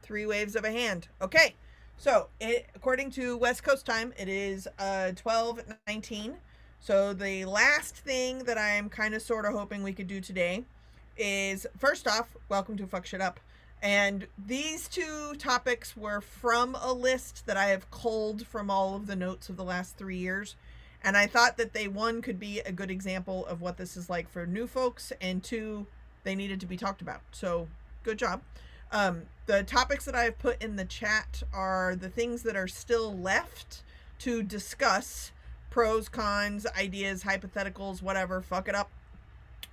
Three waves of a hand. Okay. So, according to West Coast time, it is 12:19. So the last thing that I'm kind of sort of hoping we could do today is, first off, welcome to Fuck Shit Up. And these two topics were from a list that I have culled from all of the notes of the last 3 years. And I thought that they, one, could be a good example of what this is like for new folks, and two, they needed to be talked about. So good job. The topics that I have put in the chat are the things that are still left to discuss: pros, cons, ideas, hypotheticals, whatever, fuck it up,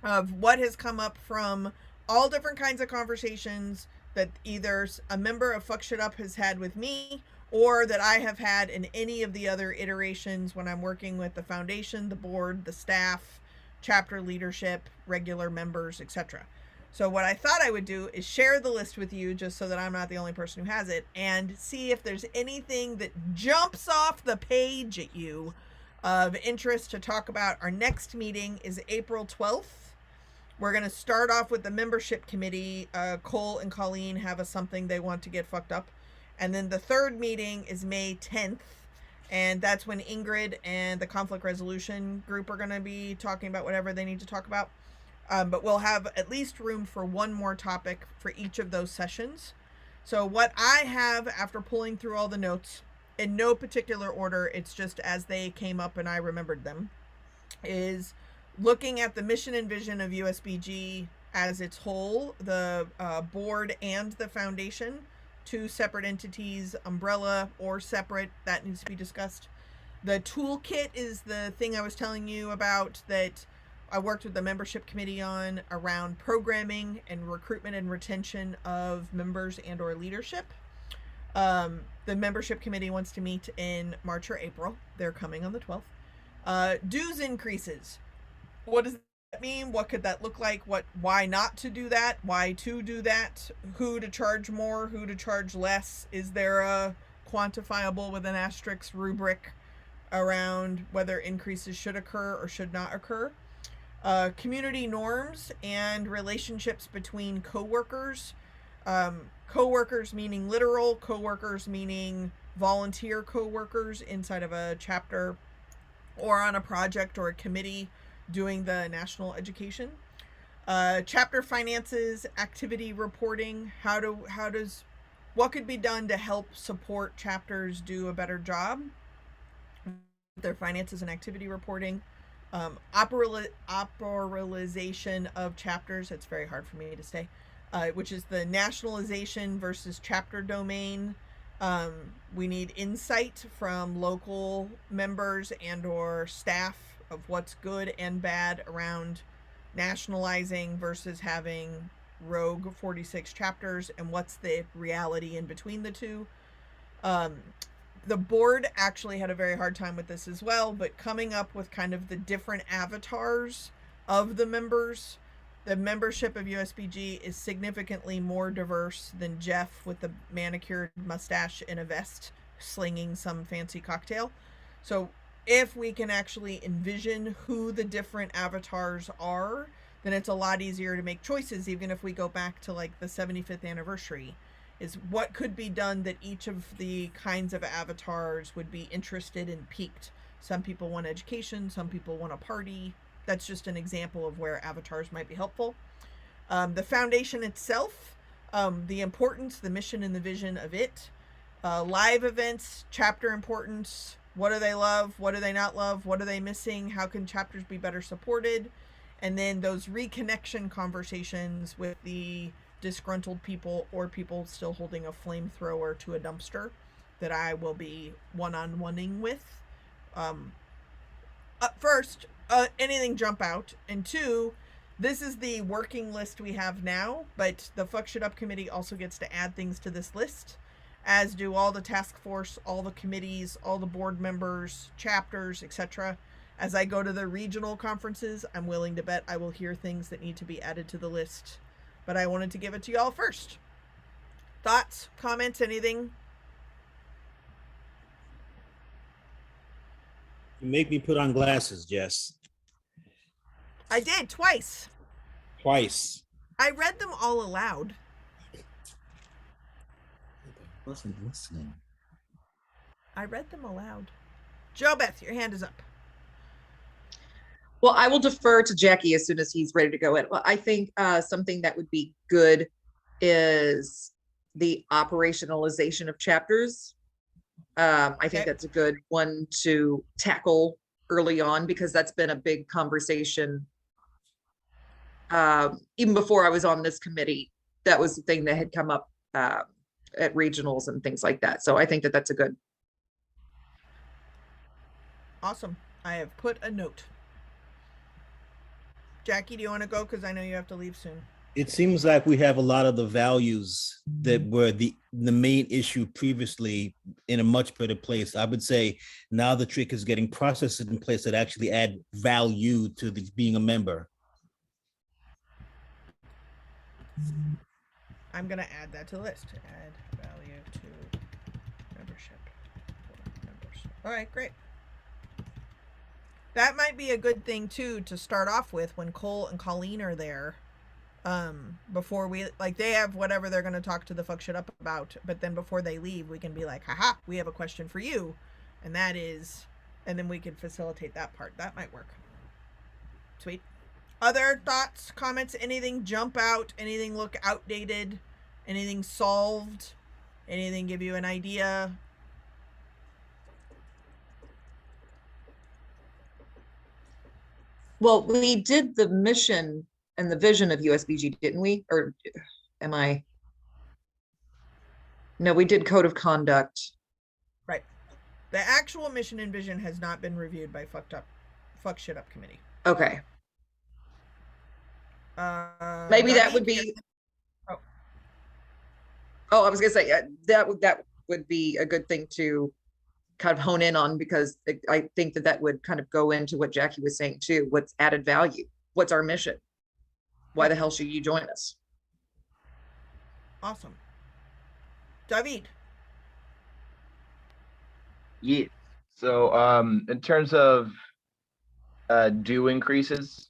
of what has come up from all different kinds of conversations that either a member of Fuck Shit Up has had with me, or that I have had in any of the other iterations when I'm working with the foundation, the board, the staff, chapter leadership, regular members, etc. So what I thought I would do is share the list with you, just so that I'm not the only person who has it, and see if there's anything that jumps off the page at you of interest to talk about. Our next meeting is April 12th. We're going to start off with the membership committee. Cole and Colleen have something they want to get fucked up. And then the third meeting is May 10th. And that's when Ingrid and the conflict resolution group are going to be talking about whatever they need to talk about. But we'll have at least room for one more topic for each of those sessions. So what I have, after pulling through all the notes, in no particular order, it's just as they came up and I remembered them, is looking at the mission and vision of USBG as its whole, the board and the foundation, two separate entities, umbrella or separate, that needs to be discussed. The toolkit is the thing I was telling you about that I worked with the membership committee on, around programming and recruitment and retention of members and or leadership. The membership committee wants to meet in March or April. They're coming on the 12th. Dues increases. What does that mean? What could that look like? Why not to do that? Why to do that? Who to charge more? Who to charge less? Is there a quantifiable with an asterisk rubric around whether increases should occur or should not occur? Community norms and relationships between coworkers. Coworkers meaning literal, coworkers meaning volunteer coworkers inside of a chapter or on a project or a committee doing the national education. Chapter finances, activity reporting. What could be done to help support chapters do a better job with their finances and activity reporting. Operalization of chapters. It's very hard for me to say. Which is the nationalization versus chapter domain. We need insight from local members and or staff of what's good and bad around nationalizing versus having rogue 46 chapters, and what's the reality in between the two. The board actually had a very hard time with this as well, but coming up with kind of the different avatars of the members. The membership of USBG is significantly more diverse than Jeff with the manicured mustache in a vest slinging some fancy cocktail. So if we can actually envision who the different avatars are, then it's a lot easier to make choices, even if we go back to like the 75th anniversary, is what could be done that each of the kinds of avatars would be interested and piqued. Some people want education, some people want a party. That's just an example of where avatars might be helpful. The foundation itself, the importance, the mission and the vision of it. Live events, chapter importance. What do they love? What do they not love? What are they missing? How can chapters be better supported? And then those reconnection conversations with the disgruntled people or people still holding a flamethrower to a dumpster that I will be one-on-oneing with. First, anything jump out? And two, this is the working list we have now, but the Fuck Shit Up committee also gets to add things to this list, as do all the task force, all the committees, all the board members, chapters, etc. As I go to the regional conferences, I'm willing to bet I will hear things that need to be added to the list, but I wanted to give it to y'all first. Thoughts, comments, anything? You make me put on glasses, Jess. I did, twice. Twice. I read them all aloud. Wasn't listening. I read them aloud. JoBeth, your hand is up. Well, I will defer to Jackie as soon as he's ready to go in. Well, I think something that would be good is the operationalization of chapters. I think Okay. that's a good one to tackle early on because that's been a big conversation. Even before I was on this committee, that was the thing that had come up at regionals and things like that. So I think that that's a good. Awesome. I have put a note. Jackie, do you want to go? Because I know you have to leave soon. It seems like we have a lot of the values that were the main issue previously in a much better place. I would say now the trick is getting processes in place that actually add value to being a member. I'm going to add that to the list. Add value to membership for members. All right, great. That might be a good thing, too, to start off with when Cole and Colleen are there. Before we, like, they have whatever they're going to talk to the fuck shit up about. But then before they leave, we can be like, haha, we have a question for you. And that is, and then we can facilitate that part. That might work. Sweet. Other thoughts, comments, anything jump out, anything look outdated, anything solved, anything give you an idea? Well, we did the mission and the vision of USBG, didn't we? Or am I? No, we did code of conduct. Right. The actual mission and vision has not been reviewed by fuck shit up committee. Okay. Maybe that would be. Oh, I was gonna say that would be a good thing to kind of hone in on because I think that would kind of go into what Jackie was saying too. What's added value? What's our mission? Why the hell should you join us? Awesome. David. Yeah. So in terms of due increases,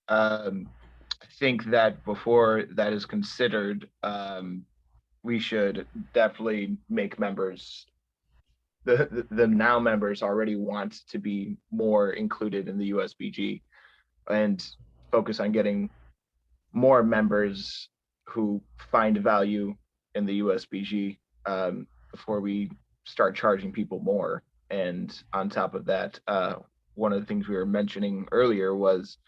I think that before that is considered, we should definitely make members, the now members already want to be more included in the USBG and focus on getting more members who find value in the USBG before we start charging people more. And on top of that, one of the things we were mentioning earlier was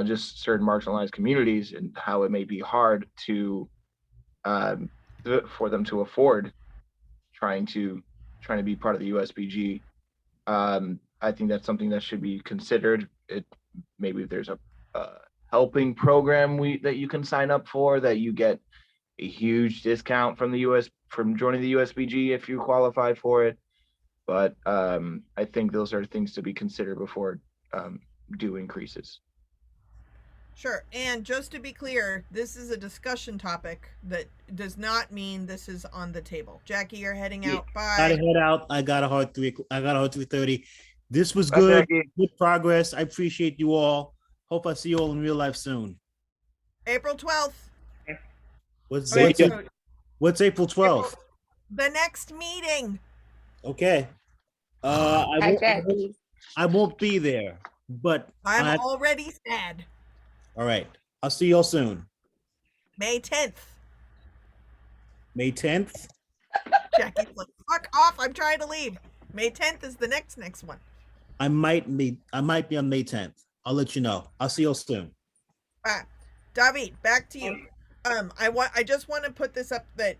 just certain marginalized communities and how it may be hard to for them to afford trying to be part of the USBG. I think that's something that should be considered. Maybe if there's a helping program that you can sign up for, that you get a huge discount from joining the USBG if you qualify for it. But I think those are things to be considered before due increases. Sure. And just to be clear, this is a discussion topic that does not mean this is on the table. Jackie, you're heading out. Bye. Gotta head out. I got a hard 3:30. This was good. Good progress. I appreciate you all. Hope I see you all in real life soon. April 12th. What's April 12th? The next meeting. Okay. I won't be there, but I'm already sad. All right. I'll see y'all soon. May 10th. May 10th? Jackie's like, fuck off. I'm trying to leave. May 10th is the next one. I might be on May 10th. I'll let you know. I'll see you soon. David, back to you. I just want to put this up that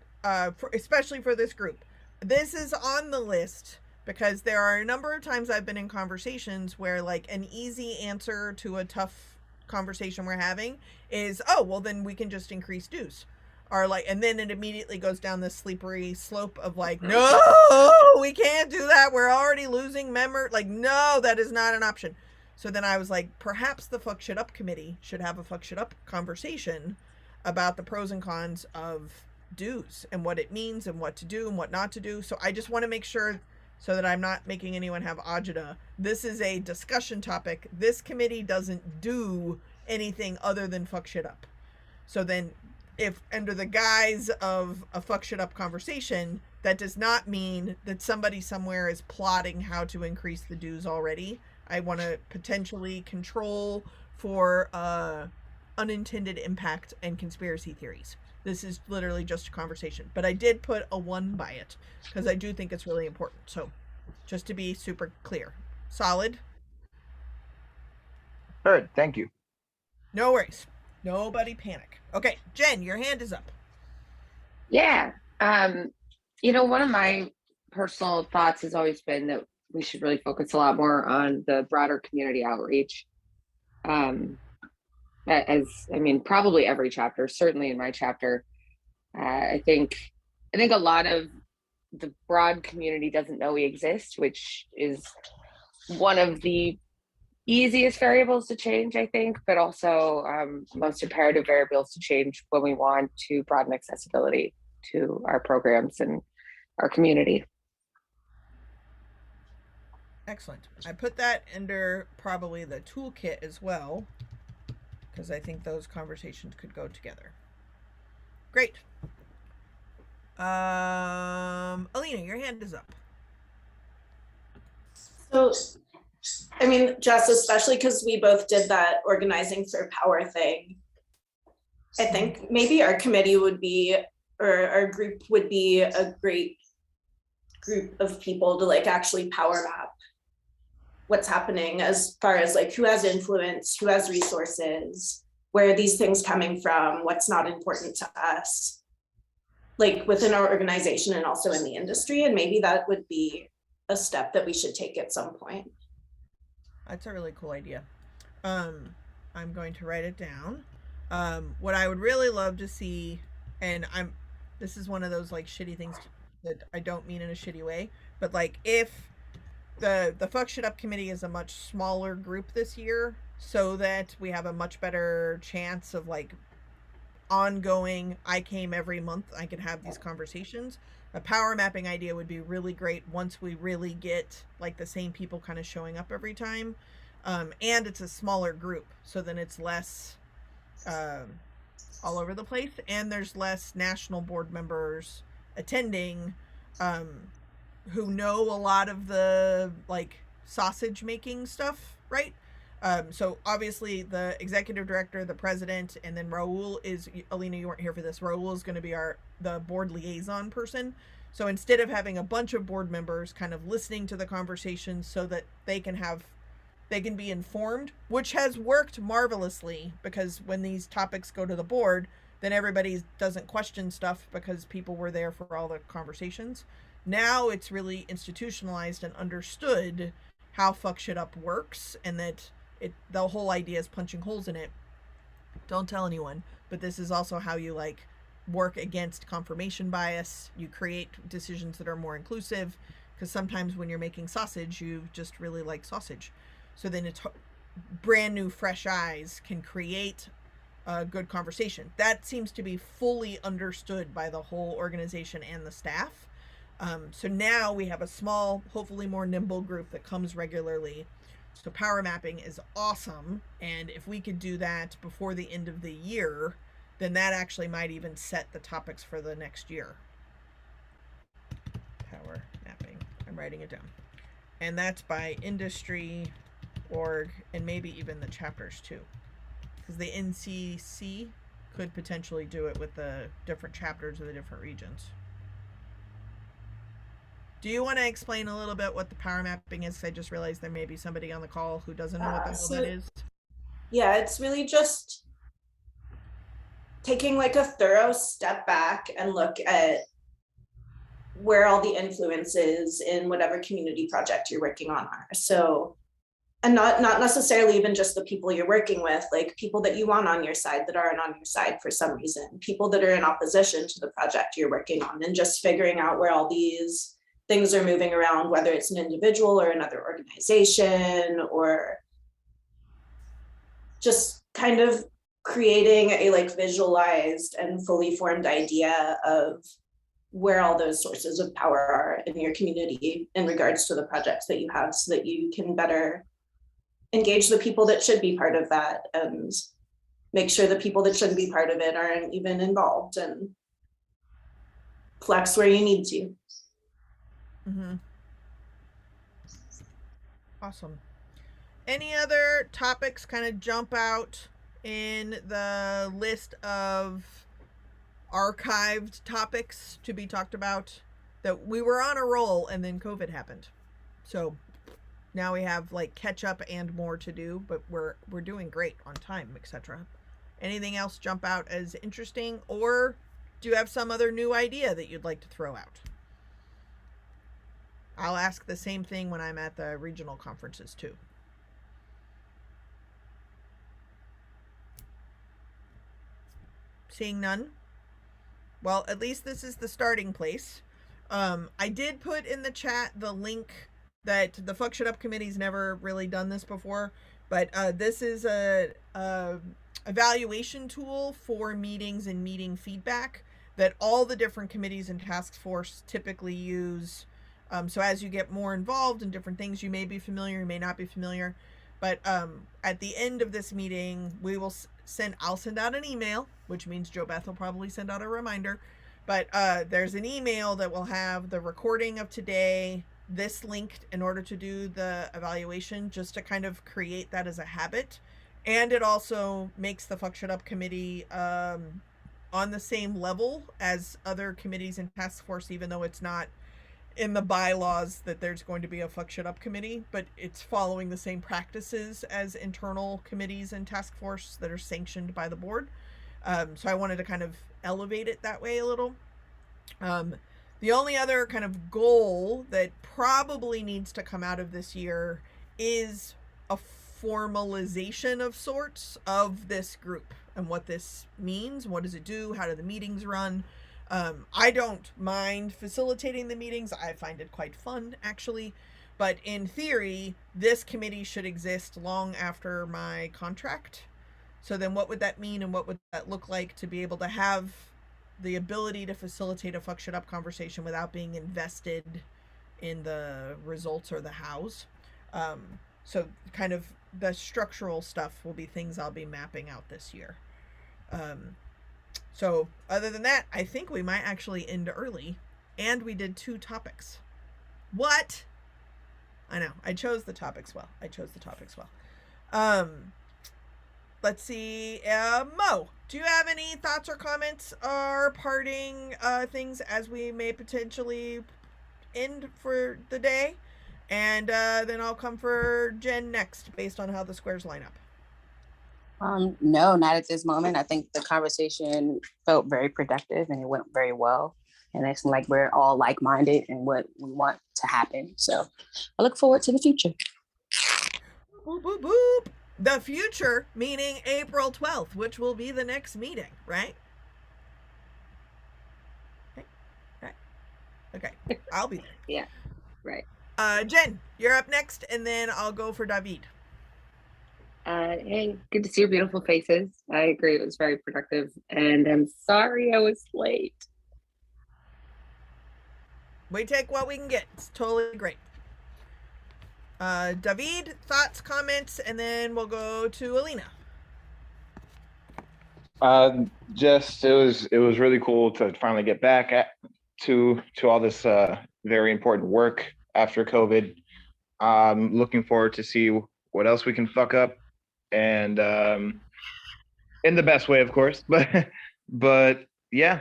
especially for this group. This is on the list because there are a number of times I've been in conversations where like an easy answer to a tough conversation we're having is, oh, well then we can just increase dues. Or like, and then it immediately goes down this slippery slope of like, no, we can't do that. We're already losing like, no, that is not an option. So then I was like, perhaps the Fuck Shit Up committee should have a Fuck Shit Up conversation about the pros and cons of dues and what it means and what to do and what not to do. So I just want to make sure, so that I'm not making anyone have agita, this is a discussion topic. This committee doesn't do anything other than fuck shit up. So then if under the guise of a fuck shit up conversation, that does not mean that somebody somewhere is plotting how to increase the dues already. I want to potentially control for unintended impact and conspiracy theories. This is literally just a conversation, but I did put a 1 by it because I do think it's really important. So just to be super clear. Solid? Good, thank you. No worries. Nobody panic. Okay, Jen, your hand is up. Yeah. One of my personal thoughts has always been that we should really focus a lot more on the broader community outreach. Probably every chapter, certainly in my chapter, I think a lot of the broad community doesn't know we exist, which is one of the easiest variables to change, I think, but also most imperative variables to change when we want to broaden accessibility to our programs and our community. Excellent. I put that under probably the toolkit as well, because I think those conversations could go together. Great. Alina, your hand is up. So, I mean, Jess, especially because we both did that organizing for power thing, I think maybe our committee would be, or our group would be a great group of people to like actually power map what's happening as far as like who has influence, who has resources, where are these things coming from, what's not important to us, like within our organization and also in the industry. And maybe that would be a step that we should take at some point. That's a really cool idea. I'm going to write it down. What I would really love to see, and this is one of those like shitty things that I don't mean in a shitty way, but like if the Fuck Shit Up committee is a much smaller group this year, so that we have a much better chance of like ongoing, I came every month, I could have these conversations. A power mapping idea would be really great once we really get like the same people kind of showing up every time. And it's a smaller group, so then it's less all over the place, and there's less national board members attending who know a lot of the like sausage making stuff, right? So obviously the executive director, the president, and then Raul is, Alina, you weren't here for this, Raul is going to be the board liaison person. So instead of having a bunch of board members kind of listening to the conversations so that they can be informed, which has worked marvelously, because when these topics go to the board, then everybody doesn't question stuff because people were there for all the conversations. Now it's really institutionalized and understood how Fuck Shit Up works, and that the whole idea is punching holes in it. Don't tell anyone, but this is also how you like work against confirmation bias. You create decisions that are more inclusive, because sometimes when you're making sausage, you just really like sausage. So then it's brand new, fresh eyes can create a good conversation. That seems to be fully understood by the whole organization and the staff. So now we have a small, hopefully more nimble group that comes regularly. So power mapping is awesome. And if we could do that before the end of the year, then that actually might even set the topics for the next year. Power mapping. I'm writing it down. And that's by industry, org, and maybe even the chapters too. Because the NCC could potentially do it with the different chapters of the different regions. Do you want to explain a little bit what the power mapping is? I just realized there may be somebody on the call who doesn't know what the hell that is. Yeah, it's really just taking like a thorough step back and look at where all the influences in whatever community project you're working on are. So, and not necessarily even just the people you're working with, like people that you want on your side that aren't on your side for some reason, people that are in opposition to the project you're working on, and just figuring out where all these things are moving around, whether it's an individual or another organization, or just kind of creating a like visualized and fully formed idea of where all those sources of power are in your community in regards to the projects that you have, so that you can better engage the people that should be part of that, and make sure the people that shouldn't be part of it aren't even involved, and flex where you need to. Mm-hmm. Awesome. any other topics kind of jump out in the list of archived topics to be talked about? That we were on a roll and then COVID happened. So now we have like catch up and more to do, but we're doing great on time, etc. Anything else jump out as interesting, or do you have some other new idea that you'd like to throw out? I'll ask the same thing when I'm at the regional conferences too. Seeing none? Well, at least this is the starting place. I did put in the chat the link that the Fuck Shit Up Committee's never really done this before, but this is a evaluation tool for meetings and meeting feedback that all the different committees and task force typically use. So as you get more involved in different things, you may be familiar, you may not be familiar, but at the end of this meeting, we will I'll send out an email, which means Joe Beth will probably send out a reminder, but there's an email that will have the recording of today, this link in order to do the evaluation, just to kind of create that as a habit. And it also makes the Fuck Shit Up Committee on the same level as other committees and task force, even though it's not in the bylaws that there's going to be a Fuck Shit Up Committee, but it's following the same practices as internal committees and task force that are sanctioned by the board. So I wanted to kind of elevate it that way a little. The only other kind of goal that probably needs to come out of this year is a formalization of sorts of this group and what this means. What does it do? How do the meetings run? I don't mind facilitating the meetings. I find it quite fun, actually. But in theory, this committee should exist long after my contract. So then what would that mean, and what would that look like to be able to have the ability to facilitate a Fuck Shit Up conversation without being invested in the results or the hows? So kind of the structural stuff will be things I'll be mapping out this year. So other than that, I think we might actually end early, and we did 2 topics. What? I know, I chose the topics well. Let's see, Mo, do you have any thoughts or comments or parting things as we may potentially end for the day? And then I'll come for Jen next based on how the squares line up. No, not at this moment. I think the conversation felt very productive and it went very well. And it seemed like we're all like-minded in what we want to happen. So I look forward to the future. Boop, boop, boop. The future, meaning April 12th, which will be the next meeting, right? Okay, I'll be there. Yeah, right. Jen, you're up next, and then I'll go for David. Hey, good to see your beautiful faces. I agree, it was very productive, and I'm sorry I was late. We take what we can get. It's totally great. David, thoughts, comments, and then we'll go to Alina. Just it was really cool to finally get back to all this very important work after COVID. Looking forward to see what else we can fuck up, and in the best way, of course. But yeah,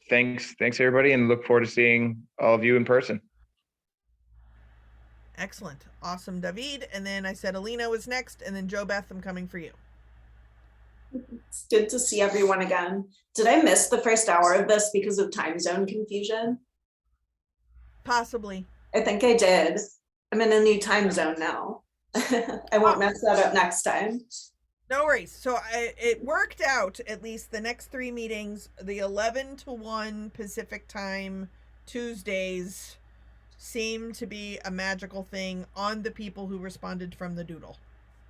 thanks everybody, and look forward to seeing all of you in person. Excellent. Awesome, David. And then I said Alina was next, and then Joe Beth, I'm coming for you. It's good to see everyone again. Did I miss the first hour of this because of time zone confusion? Possibly. I think I did. I'm in a new time zone now. I won't mess that up next time. No worries. So it worked out, at least the next 3 meetings, the 11 to 1 Pacific time Tuesdays seemed to be a magical thing on the people who responded from the doodle,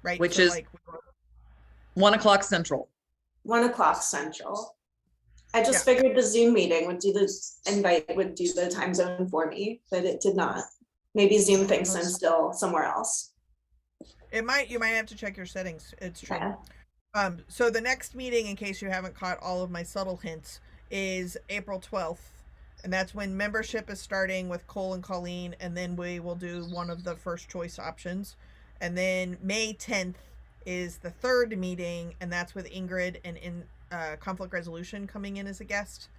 right? Which so is like 1 o'clock Central. 1 o'clock Central. I just figured the Zoom meeting would do the time zone for me, but it did not. Maybe Zoom thinks I'm still somewhere else. You might have to check your settings. It's true. Yeah. So the next meeting, in case you haven't caught all of my subtle hints, is April 12th. And that's when membership is starting with Cole and Colleen, and then we will do one of the first choice options. And then May 10th is the third meeting, and that's with Ingrid and conflict resolution coming in as a guest.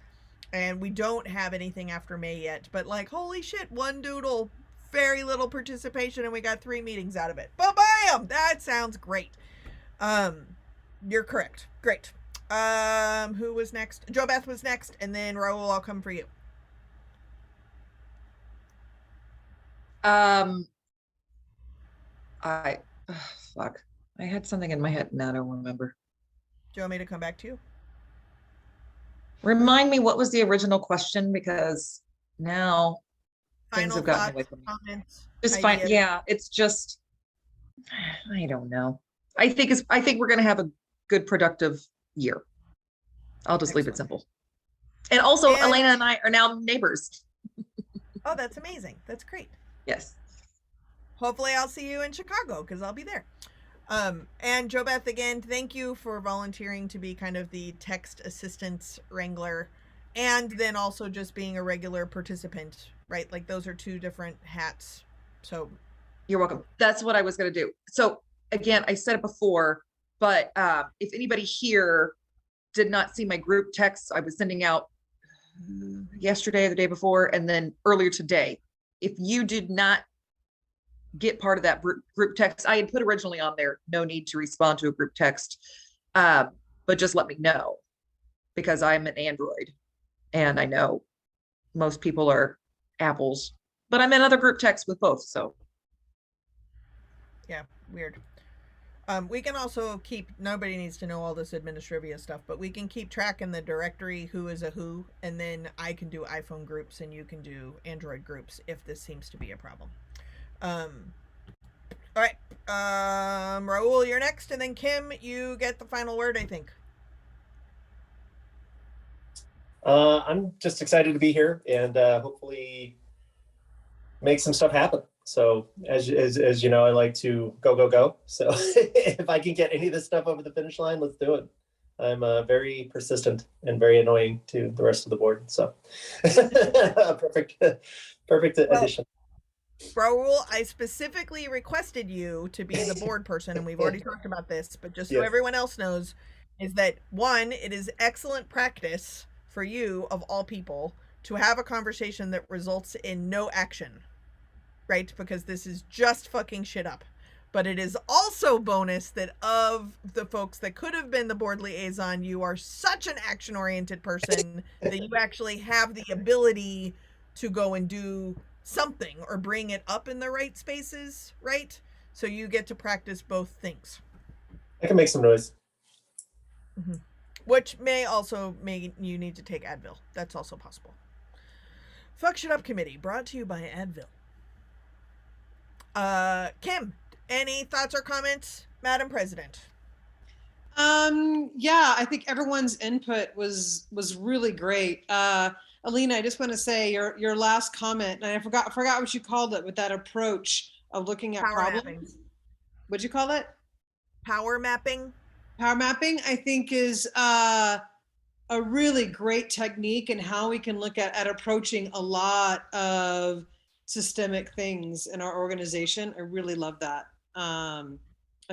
And we don't have anything after May yet, but like, holy shit, one doodle, very little participation, and we got 3 meetings out of it. Bam! That sounds great. You're correct. Great. Who was next? Jo Beth was next, and then Raul, I'll come for you. Fuck. I had something in my head. Now I don't remember. Do you want me to come back to you? Remind me, what was the original question? Because now things Final have gotten thoughts, away from me. comments, Just fine. ideas? Yeah, it's just, I don't know. I think we're gonna have a good, productive year. I'll just leave it simple. And also, Elena and I are now neighbors. Oh, that's amazing. That's great. Yes. Hopefully I'll see you in Chicago, because I'll be there. And Jo Beth, again, thank you for volunteering to be kind of the text assistance wrangler, and then also just being a regular participant, right? Like, those are 2 different hats. So you're welcome. That's what I was going to do. So again, I said it before, but if anybody here did not see my group texts I was sending out yesterday or the day before, and then earlier today, if you did not get part of that group text, I had put originally on there, no need to respond to a group text, but just let me know, because I'm an Android and I know most people are Apples, but I'm in other group texts with both. So yeah, weird. We can also keep, nobody needs to know all this administrivia stuff, but we can keep track in the directory who is a who, and then I can do iPhone groups and you can do Android groups if this seems to be a problem. All right. Raul, you're next, and then Kim, you get the final word, I think. I'm just excited to be here and hopefully make some stuff happen. So as you know, I like to go. So if I can get any of this stuff over the finish line, let's do it. I'm very persistent and very annoying to the rest of the board. So perfect addition. Raul, I specifically requested you to be the board person, and we've already talked about this, but just so everyone else knows, is that 1, it is excellent practice for you, of all people, to have a conversation that results in no action, right? Because this is just fucking shit up. But it is also bonus that of the folks that could have been the board liaison, you are such an action-oriented person that you actually have the ability to go and do something or bring it up in the right spaces, right? So you get to practice both things. I can make some noise. Mm-hmm. Which may also make you need to take Advil. That's also possible. Fuck Shit Up Committee, brought to you by Advil. Kim, any thoughts or comments, Madam President? Yeah, I think everyone's input was really great. Alina, I just want to say your last comment, and I forgot what you called it, with that approach of looking at problems. Mapping. What'd you call it? Power mapping. Power mapping, I think, is a really great technique in how we can look at approaching a lot of systemic things in our organization. I really love that. I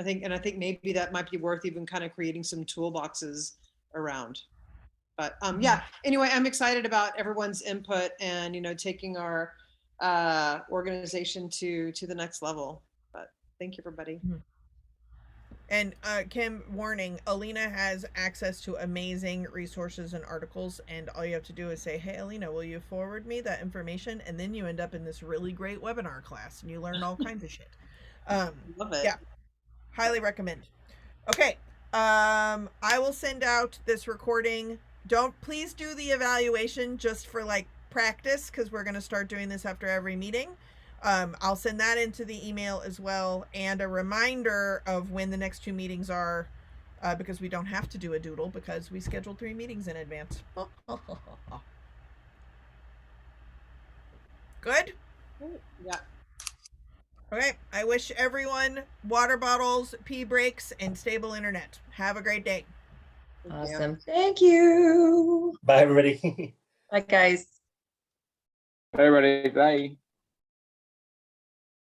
think maybe that might be worth even kind of creating some toolboxes around. But yeah, anyway, I'm excited about everyone's input and, you know, taking our organization to the next level. But thank you, everybody. And Kim, warning, Alina has access to amazing resources and articles, and all you have to do is say, hey, Alina, will you forward me that information? And then you end up in this really great webinar class and you learn all kinds of shit. Love it. Yeah, highly recommend. Okay, I will send out this recording. Please do the evaluation just for like practice, because we're going to start doing this after every meeting. I'll send that into the email as well, and a reminder of when the next 2 meetings are, because we don't have to do a doodle because we scheduled 3 meetings in advance. Good? Yeah. Okay, I wish everyone water bottles, pee breaks, and stable internet. Have a great day. Awesome. Thank you. Bye, everybody. Bye, guys. Bye, everybody. Bye.